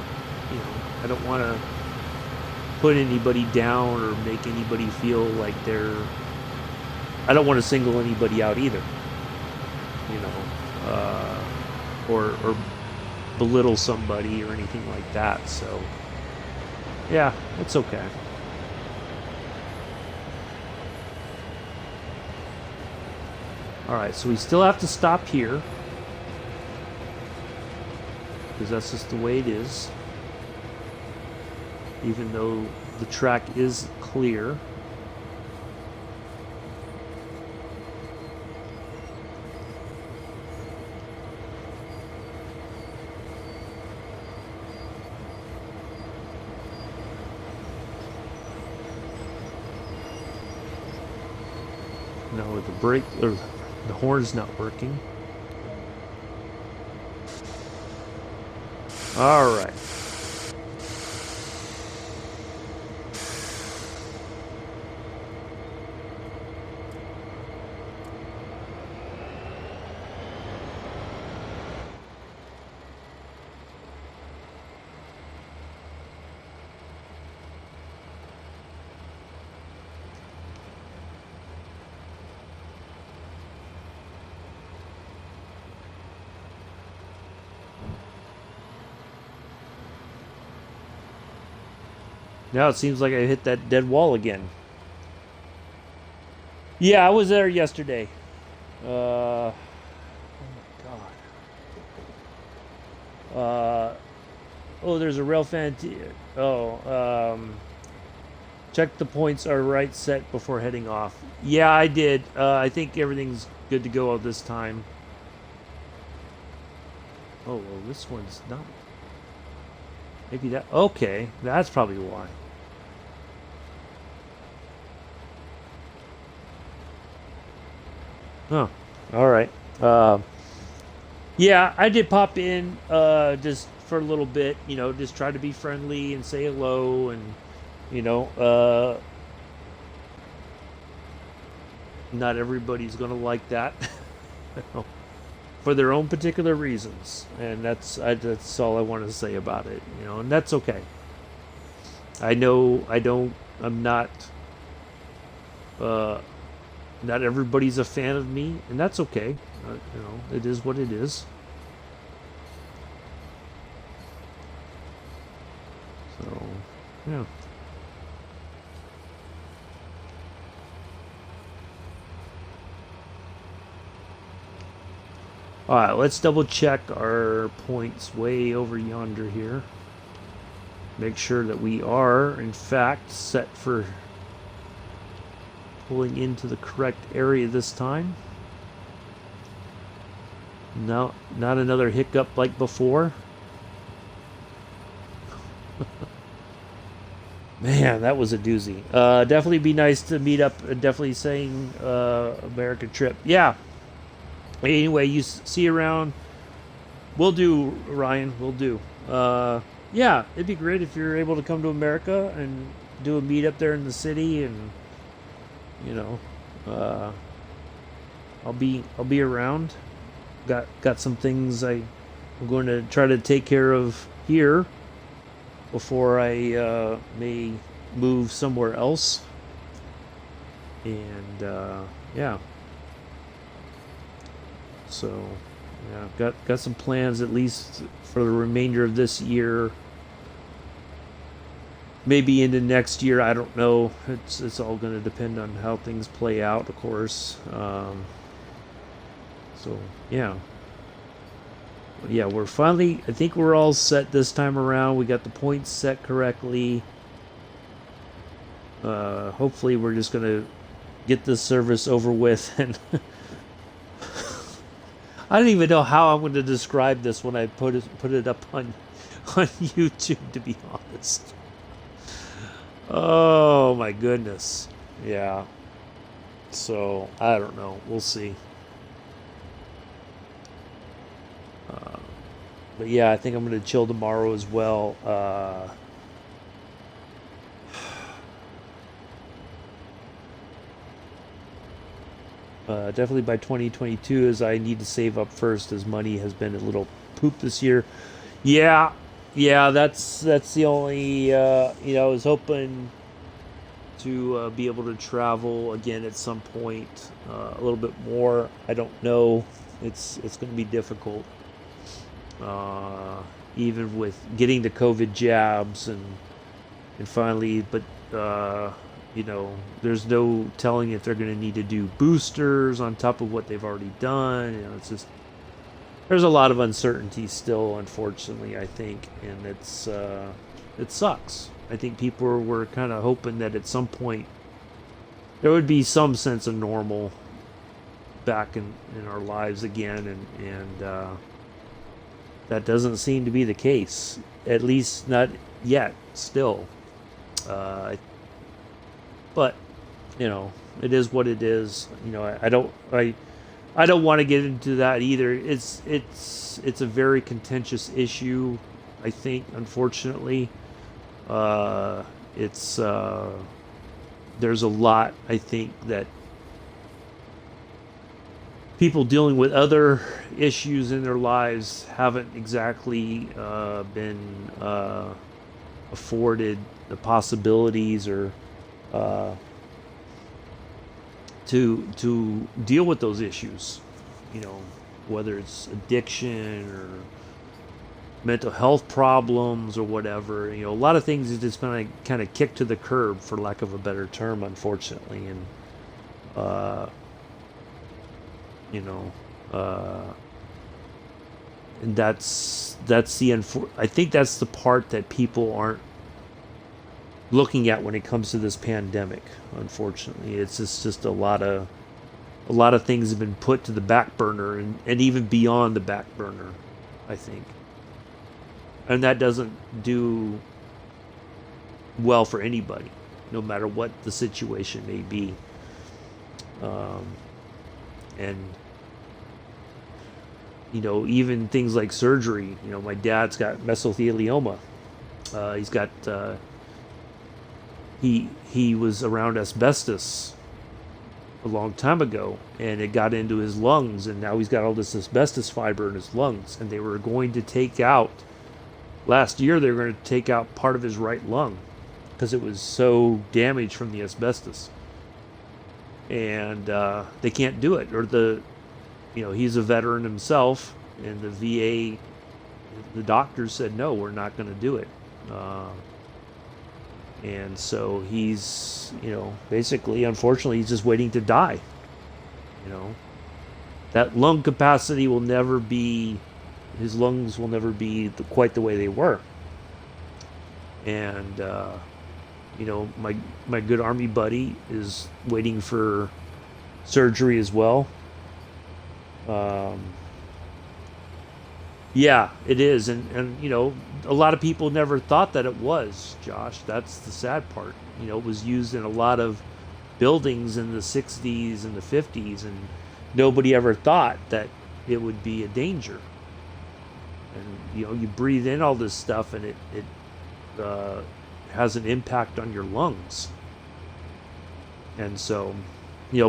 I don't want to put anybody down or make anybody feel like I don't want to single anybody out either, or belittle somebody or anything like that. So, yeah, it's okay. All right, so we still have to stop here because that's just the way it is. Even though the track is clear. No, the brake or the horn's not working. All right. Now it seems like I hit that dead wall again. Yeah, I was there yesterday. Oh my god. Oh, there's a rail fan. Check the points are right set before heading off. Yeah, I did. I think everything's good to go this time. Oh, well, this one's not. Maybe that. Okay, that's probably why. Oh, all right. Yeah, I did pop in just for a little bit. Just try to be friendly and say hello, and You know, not everybody's gonna like that for their own particular reasons, and that's all I want to say about it. You know, and that's okay. I know I don't. I'm not. Uh, Not everybody's a fan of me, and that's okay. You know, it is what it is. So, yeah. All right, let's double check our points way over yonder here. Make sure that we are, in fact, set for pulling into the correct area this time. No, not another hiccup like before. Man, that was a doozy. Definitely be nice to meet up. Definitely saying American trip. Yeah. Anyway, you see you around. We'll do, Ryan. We'll do. Yeah, it'd be great if you're able to come to America and do a meetup there in the city, and you know, uh, I'll be around. Got some things I'm going to try to take care of here before I may move somewhere else. And yeah, so yeah, got some plans at least for the remainder of this year. Maybe into next year, I don't know. It's all going to depend on how things play out, of course. So yeah, yeah, we're finally. I think we're all set this time around. We got the points set correctly. Hopefully, we're just gonna get this service over with, and I don't even know how I'm going to describe this when I put it up on YouTube. To be honest, oh my goodness, yeah. So I don't know. We'll see. Uh, but yeah, I think I'm going to chill tomorrow as well. Definitely by 2022, as I need to save up first, as money has been a little poop this year. Yeah, yeah, that's the only. I was hoping to be able to travel again at some point, a little bit more. I don't know. It's going to be difficult, uh, even with getting the COVID jabs and finally, but you know, there's no telling if they're going to need to do boosters on top of what they've already done. You know, it's just there's a lot of uncertainty still, unfortunately. I think, and it sucks. I think people were kind of hoping that at some point there would be some sense of normal back in our lives again, and that doesn't seem to be the case. At least not yet. Still, uh, but you know, it is what it is. You know, I don't want to get into that either. It's a very contentious issue. I think, unfortunately, it's there's a lot. I think that people dealing with other issues in their lives haven't exactly been afforded the possibilities or uh, to deal with those issues. You know, whether it's addiction or mental health problems or whatever. You know, a lot of things is just going to kind of kick to the curb, for lack of a better term, unfortunately, and uh, you know, uh, and that's the I think that's the part that people aren't looking at when it comes to this pandemic. Unfortunately, it's just a lot of things have been put to the back burner, and even beyond the back burner, I think, and that doesn't do well for anybody, no matter what the situation may be. Um, and you know, even things like surgery. You know, my dad's got mesothelioma. He's got he was around asbestos a long time ago, and it got into his lungs, and now he's got all this asbestos fiber in his lungs, and they were going to take out last year. They were going to take out part of his right lung because it was so damaged from the asbestos, and they can't do it. Or he's a veteran himself, and the VA, the doctors said no, we're not going to do it. And so he's, basically, unfortunately, he's just waiting to die. That lung capacity will never be, his lungs will never be quite the way they were. And, my good Army buddy is waiting for surgery as well. Yeah, it is. And a lot of people never thought that it was, Josh. That's the sad part. It was used in a lot of buildings in the 60s and the 50s, and nobody ever thought that it would be a danger. And, you breathe in all this stuff, and it has an impact on your lungs. And so,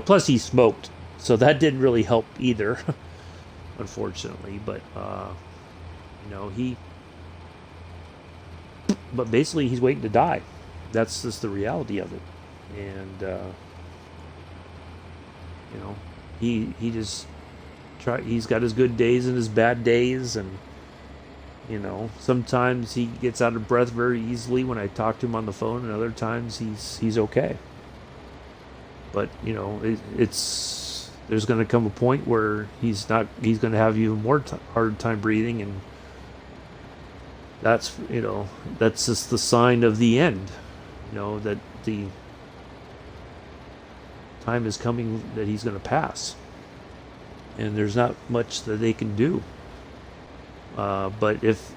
plus he smoked. So that didn't really help either, unfortunately. But, but basically he's waiting to die. That's just the reality of it. And, he just he's got his good days and his bad days. And, sometimes he gets out of breath very easily when I talk to him on the phone, and other times he's okay. But, there's going to come a point where he's going to have even more hard time breathing, and that's just the sign of the end, that the time is coming that he's going to pass, and there's not much that they can do. But if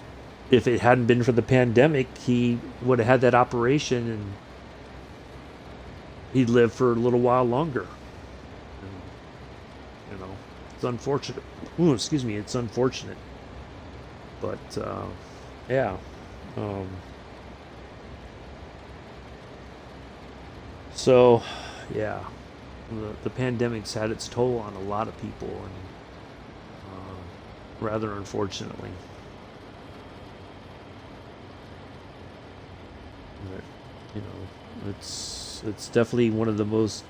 it hadn't been for the pandemic, he would have had that operation, and he'd live for a little while longer. It's unfortunate. Ooh, excuse me. It's unfortunate. But, yeah. So, yeah. The pandemic's had its toll on a lot of people, and rather unfortunately. But, it's definitely one of the most...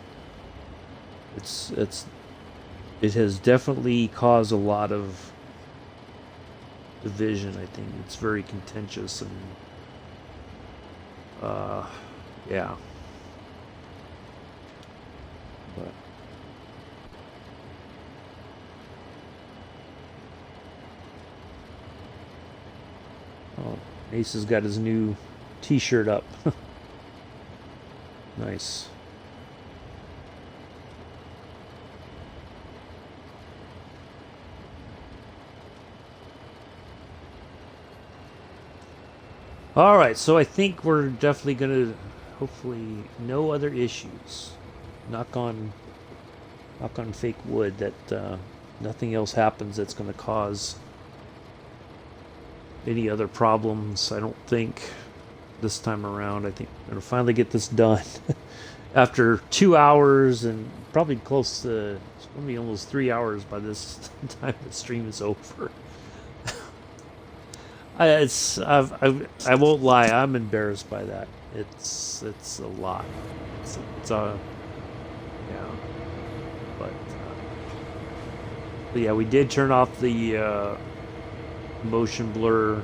It has definitely caused a lot of division. I think it's very contentious, and yeah. But Ace has got his new T-shirt up. Nice. All right, so I think we're definitely gonna, hopefully, no other issues. Knock on fake wood that nothing else happens that's gonna cause any other problems. I don't think this time around. I think we're gonna finally get this done after 2 hours, and probably close to, it's gonna be almost 3 hours by this time the stream is over. I won't lie. I'm embarrassed by that. It's a lot. It's yeah. But yeah, we did turn off the motion blur.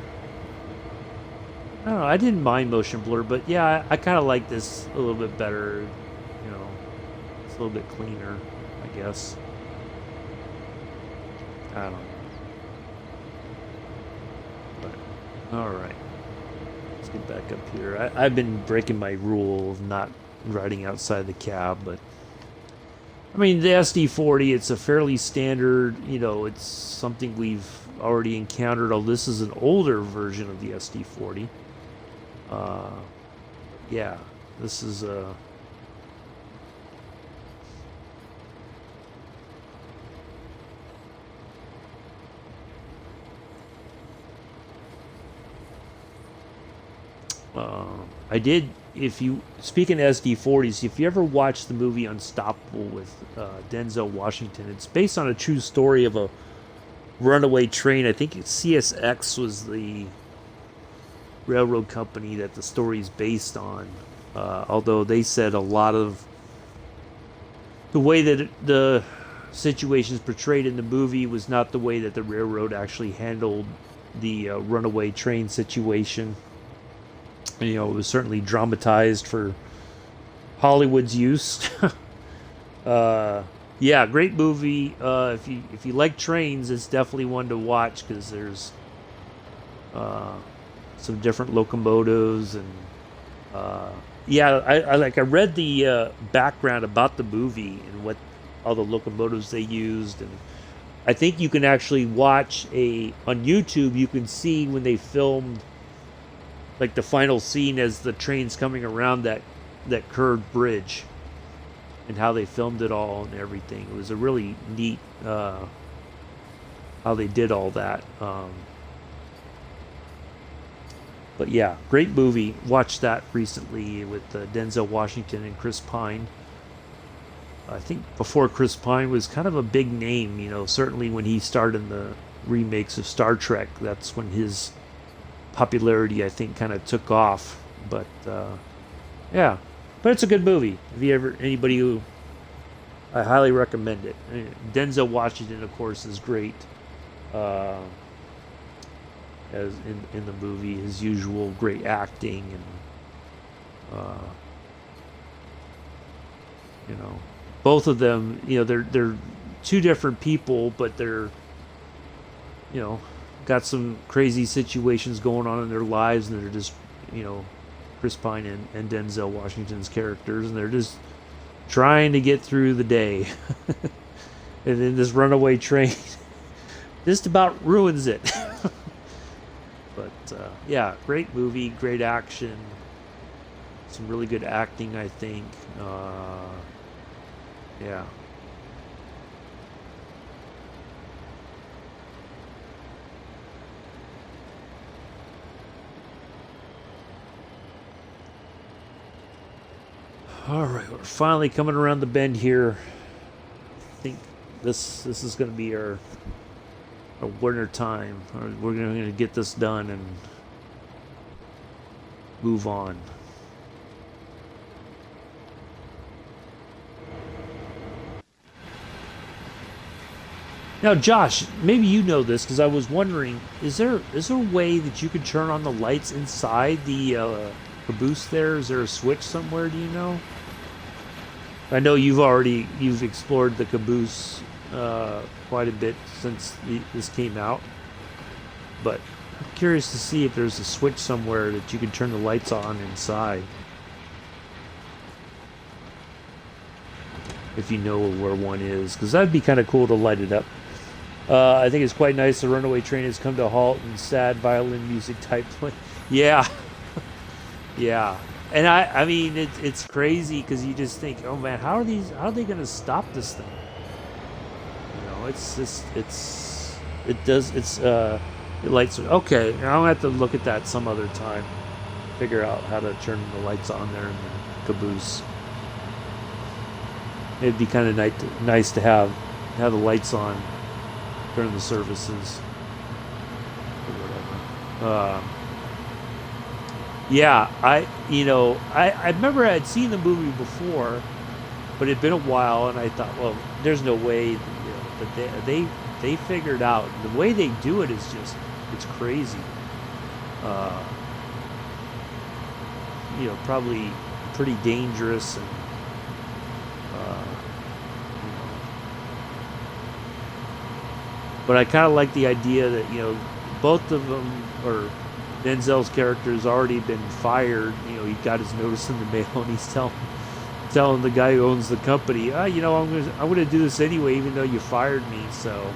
I don't know. I didn't mind motion blur, but yeah, I kind of like this a little bit better. It's a little bit cleaner, I guess. I don't know. All right, let's get back up here. I've been breaking my rule of not riding outside the cab, but I mean, the SD40, it's a fairly standard, it's something we've already encountered. Oh, this is an older version of the SD40. Yeah, this is a... I did if you speaking SD40s, if you ever watch the movie Unstoppable with Denzel Washington, it's based on a true story of a runaway train. I think CSX was the railroad company that the story is based on. Although they said a lot of the way that the situations portrayed in the movie was not the way that the railroad actually handled the runaway train situation. You know, it was certainly dramatized for Hollywood's use. Yeah, great movie. If you like trains, it's definitely one to watch because there's some different locomotives and yeah, I read the background about the movie and what all the locomotives they used, and I think you can actually watch on YouTube. You can see when they filmed like the final scene as the train's coming around that curved bridge, and how they filmed it all and everything. It was a really neat how they did all that. But yeah, great movie. Watched that recently with Denzel Washington and Chris Pine. I think before Chris Pine was kind of a big name, you know, certainly when he starred in the remakes of Star Trek, that's when his popularity, I think, kind of took off. But yeah, but it's a good movie. If you ever, anybody who, I highly recommend it. Denzel Washington, of course, is great. As in the movie, his usual great acting, and you know, both of them, you know, they're two different people, but they're, you know, got some crazy situations going on in their lives, and they're just, you know, Chris Pine and Denzel Washington's characters, and they're just trying to get through the day. And then this runaway train just about ruins it. But yeah, great movie, great action, some really good acting, I think. Yeah. All right, we're finally coming around the bend here. I think this is going to be our winter time. We're going to get this done and move on. Now, Josh, maybe you know this because I was wondering: is there a way that you could turn on the lights inside the caboose? There is there a switch somewhere? Do you know? I know you've explored the caboose quite a bit since this came out, but I'm curious to see if there's a switch somewhere that you can turn the lights on inside. If you know where one is, because that'd be kind of cool to light it up. I think it's quite nice. The runaway train has come to a halt, and sad violin music type play. Yeah, yeah. And I mean, it's crazy because you just think, oh man, how are they going to stop this thing? You know, it lights. Okay, I'll have to look at that some other time. Figure out how to turn the lights on there in the caboose. It'd be kind of nice to have the lights on during the services or whatever. Yeah, I remember I had seen the movie before, but it'd been a while, and I thought, well, there's no way, you know, but they figured out the way they do it is just, it's crazy. You know, probably pretty dangerous, and you know, but I kind of like the idea that, you know, both of them, or Denzel's character, has already been fired. You know, he got his notice in the mail, and he's telling the guy who owns the company, you know, I'm gonna do this anyway, even though you fired me. So,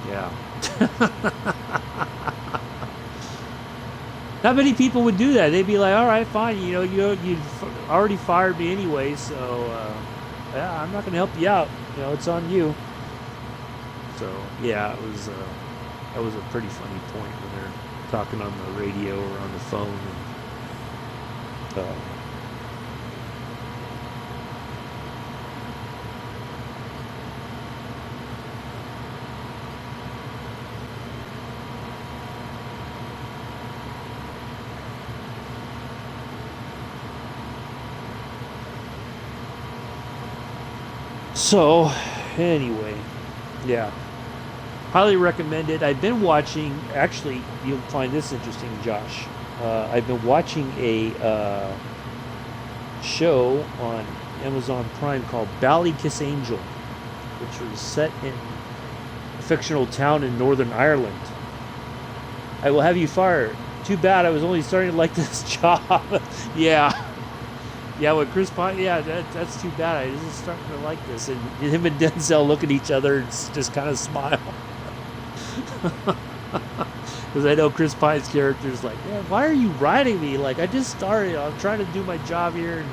yeah. Not many people would do that. They'd be like, all right, fine, you know, you already fired me anyway, so yeah, I'm not gonna help you out. You know, it's on you. So yeah, that was a pretty funny point when they're talking on the radio or on the phone. And, So, anyway, yeah. Highly recommended. I've been watching, actually, you'll find this interesting, Josh. I've been watching a show on Amazon Prime called Ballykiss Angel, which was set in a fictional town in Northern Ireland. I will have you fired. Too bad I was only starting to like this job. Yeah. Yeah, with Chris Pine, yeah, that's too bad. I was starting to like this. And him and Denzel look at each other and just kind of smile. Because I know Chris Pine's character is like, man, why are you writing me? Like, I just started. I'm trying to do my job here, and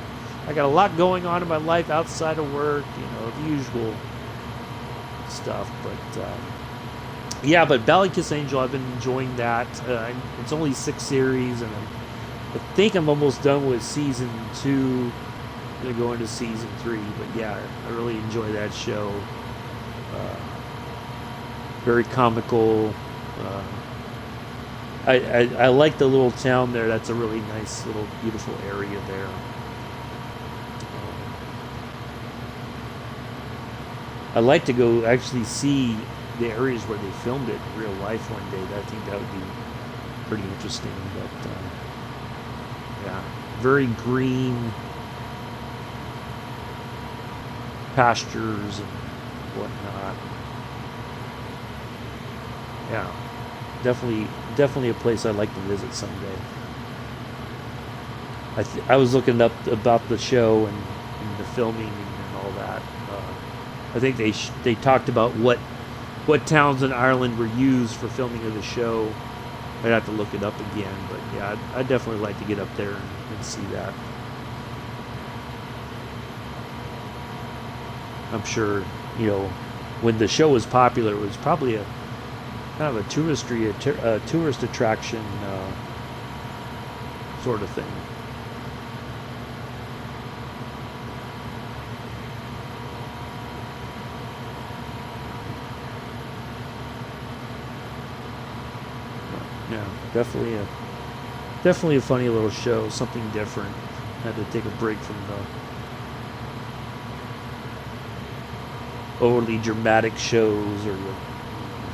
I got a lot going on in my life outside of work, the usual stuff. But, yeah, but Ballykiss Angel, I've been enjoying that. It's only 6 series, and I think I'm almost done with season 2. I'm going to go into season 3. But, yeah, I really enjoy that show. Very comical. I like the little town there. That's a really nice little beautiful area there. I'd like to go actually see the areas where they filmed it in real life one day. I think that would be pretty interesting. But yeah, very green pastures and whatnot. Yeah, definitely a place I'd like to visit someday. I was looking up about the show and the filming and all that. I think they talked about what towns in Ireland were used for filming of the show. I'd have to look it up again, but yeah, I'd definitely like to get up there and see that. I'm sure, when the show was popular, it was probably a kind of a tourist attraction sort of thing. Yeah, definitely a funny little show, something different. Had to take a break from the overly dramatic shows or the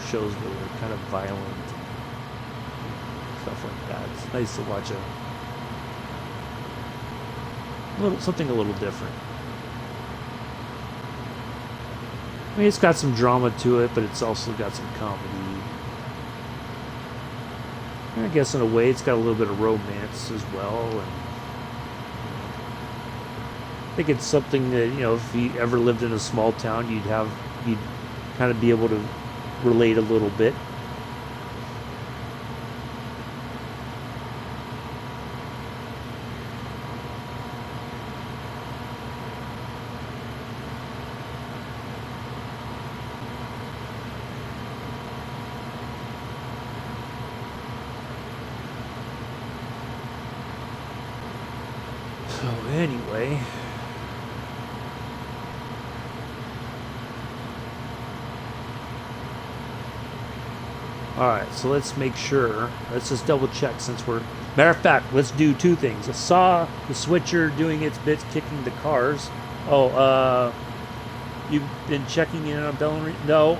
shows that were kind of violent, stuff like that. It's nice to watch something a little different. I mean, it's got some drama to it, but it's also got some comedy. I guess in a way, it's got a little bit of romance as well, and I think it's something that if you ever lived in a small town, you'd kind of be able to relate a little bit. So anyway, alright, so let's make sure. Let's just double check since we're... Matter of fact, let's do 2 things. I saw the switcher doing its bits kicking the cars. Oh, you've been checking in on Bellary? No,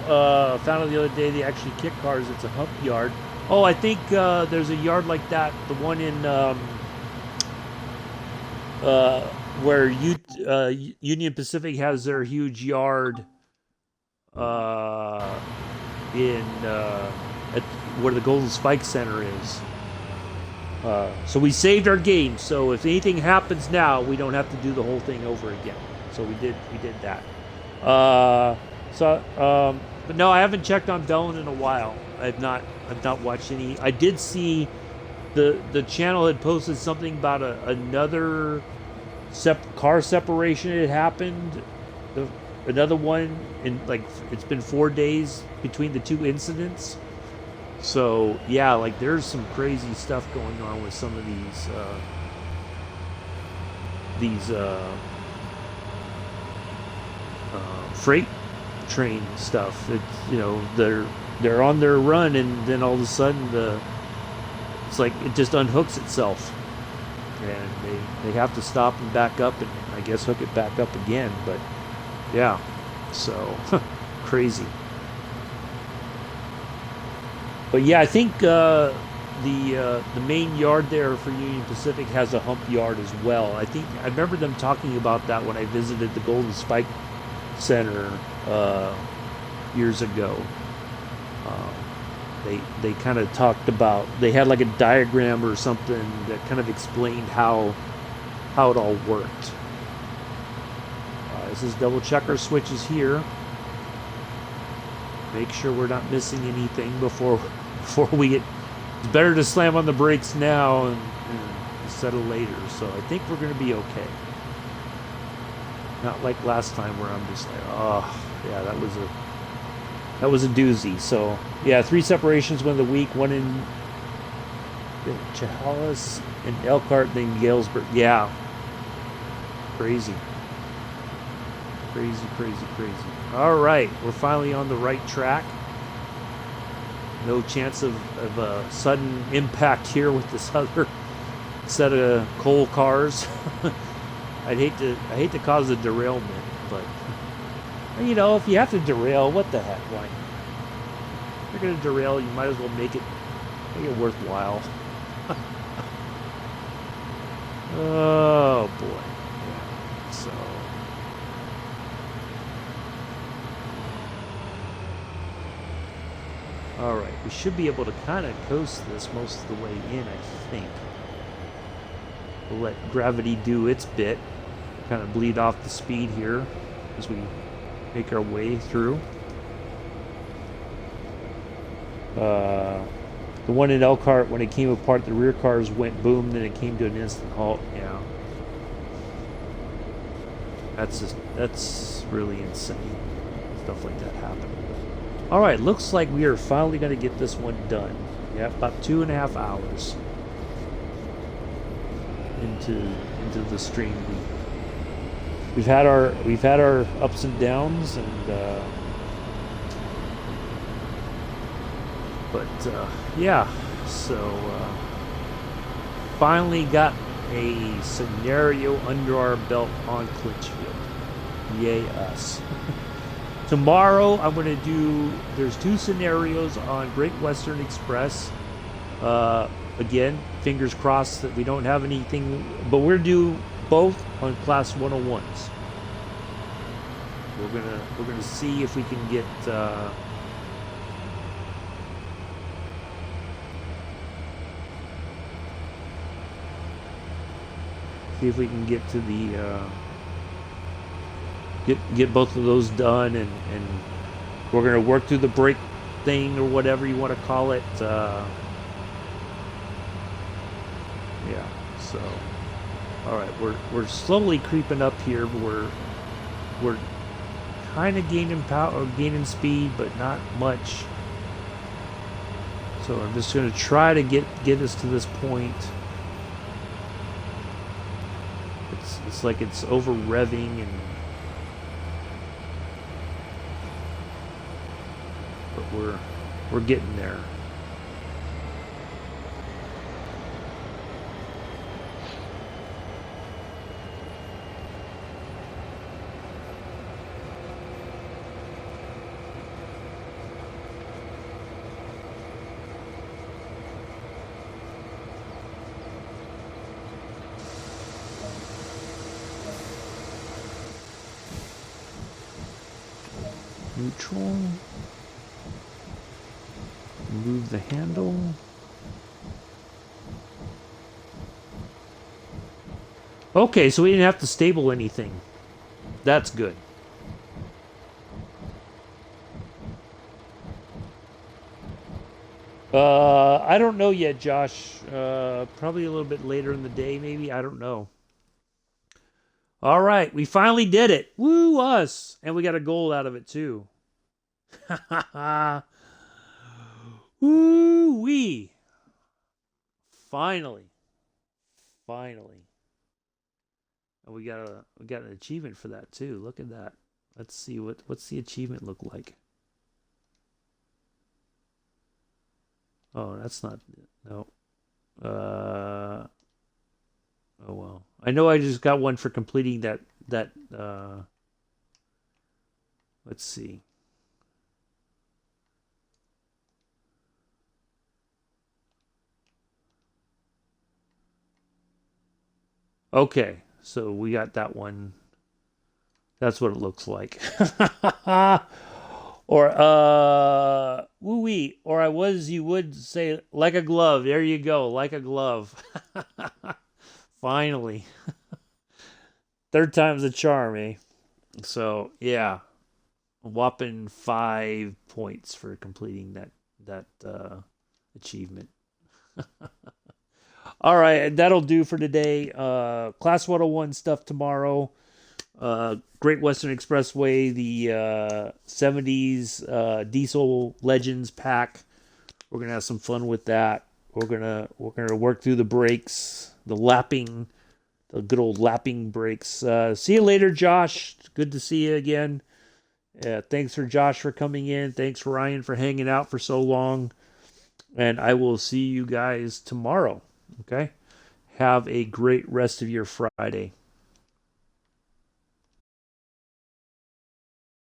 found out the other day they actually kick cars. It's a hump yard. Oh, I think there's a yard like that. The one in... where Union Pacific has their huge yard in at where the Golden Spike Center is. So we saved our game. So if anything happens now, we don't have to do the whole thing over again. So we did that. But no, I haven't checked on Bellin in a while. I've not watched any. I did see the channel had posted something about another car separation had happened. Another one in it's been 4 days between the 2 incidents. So yeah, there's some crazy stuff going on with some of these these freight train stuff. They're on their run, and then all of a sudden it's like it just unhooks itself, and they have to stop and back up, and I guess hook it back up again. But yeah, so crazy. But yeah, I think the main yard there for Union Pacific has a hump yard as well. I remember them talking about that when I visited the Golden Spike Center years ago. They kind of talked about, they had like a diagram or something that kind of explained how it all worked. This is double check our switches here. Make sure we're not missing anything before we get. It's better to slam on the brakes now and settle later. So I think we're going to be okay. Not like last time where I'm just like, oh yeah, that was a doozy. So yeah, 3 separations win the week. One in Chehalis and Elkhart, then Galesburg. Yeah, crazy. Crazy. All right, we're finally on the right track. No chance of a sudden impact here with this other set of coal cars. I hate to cause a derailment, but if you have to derail, what the heck? Why? If you're gonna derail, you might as well make it worthwhile. Oh boy. Yeah. So. Alright, we should be able to kind of coast this most of the way in, I think. We'll let gravity do its bit. Kind of bleed off the speed here as we make our way through. The one in Elkhart, when it came apart, the rear cars went boom, then it came to an instant halt. Yeah. That's really insane. Stuff like that happening. Alright, looks like we are finally going to get this one done. Yeah, about 2.5 hours into the stream. We've had our ups and downs, and yeah, so finally got a scenario under our belt on Clinchfield. Yay us. Tomorrow I'm going to do, there's 2 scenarios on Great Western Express. Again, fingers crossed that we don't have anything, but we're due both on Class 101s. We're gonna see if we can get to the get both of those done, and we're gonna work through the brake thing or whatever you want to call it. Yeah, so all right, we're slowly creeping up here. We're kind of gaining power or gaining speed, but not much. So I'm just gonna try to get us to this point. It's like it's over revving, and but we're getting there. Neutral. Move the handle. Okay, so we didn't have to stable anything. That's good. I don't know yet, Josh. Probably a little bit later in the day, maybe. I don't know. All right, we finally did it. Woo us! And we got a goal out of it too. Woo wee! Finally. And we got an achievement for that too. Look at that. Let's see what's the achievement look like. Oh, that's not no. Uh oh well. I know I just got one for completing that let's see. Okay, so we got that one. That's what it looks like. Or woo wee. Or I was you would say like a glove. There you go, like a glove. Finally. Third time's a charm, eh? So yeah. A whopping 5 points for completing that achievement. All right, that'll do for today. Class 101 stuff tomorrow. Great Western Expressway, the 70s Diesel Legends pack. We're gonna have some fun with that. We're gonna work through the brakes, the good old lapping brakes. See you later, Josh. Good to see you again. Thanks for Josh for coming in. Thanks Ryan for hanging out for so long. And I will see you guys tomorrow. Okay. Have a great rest of your Friday.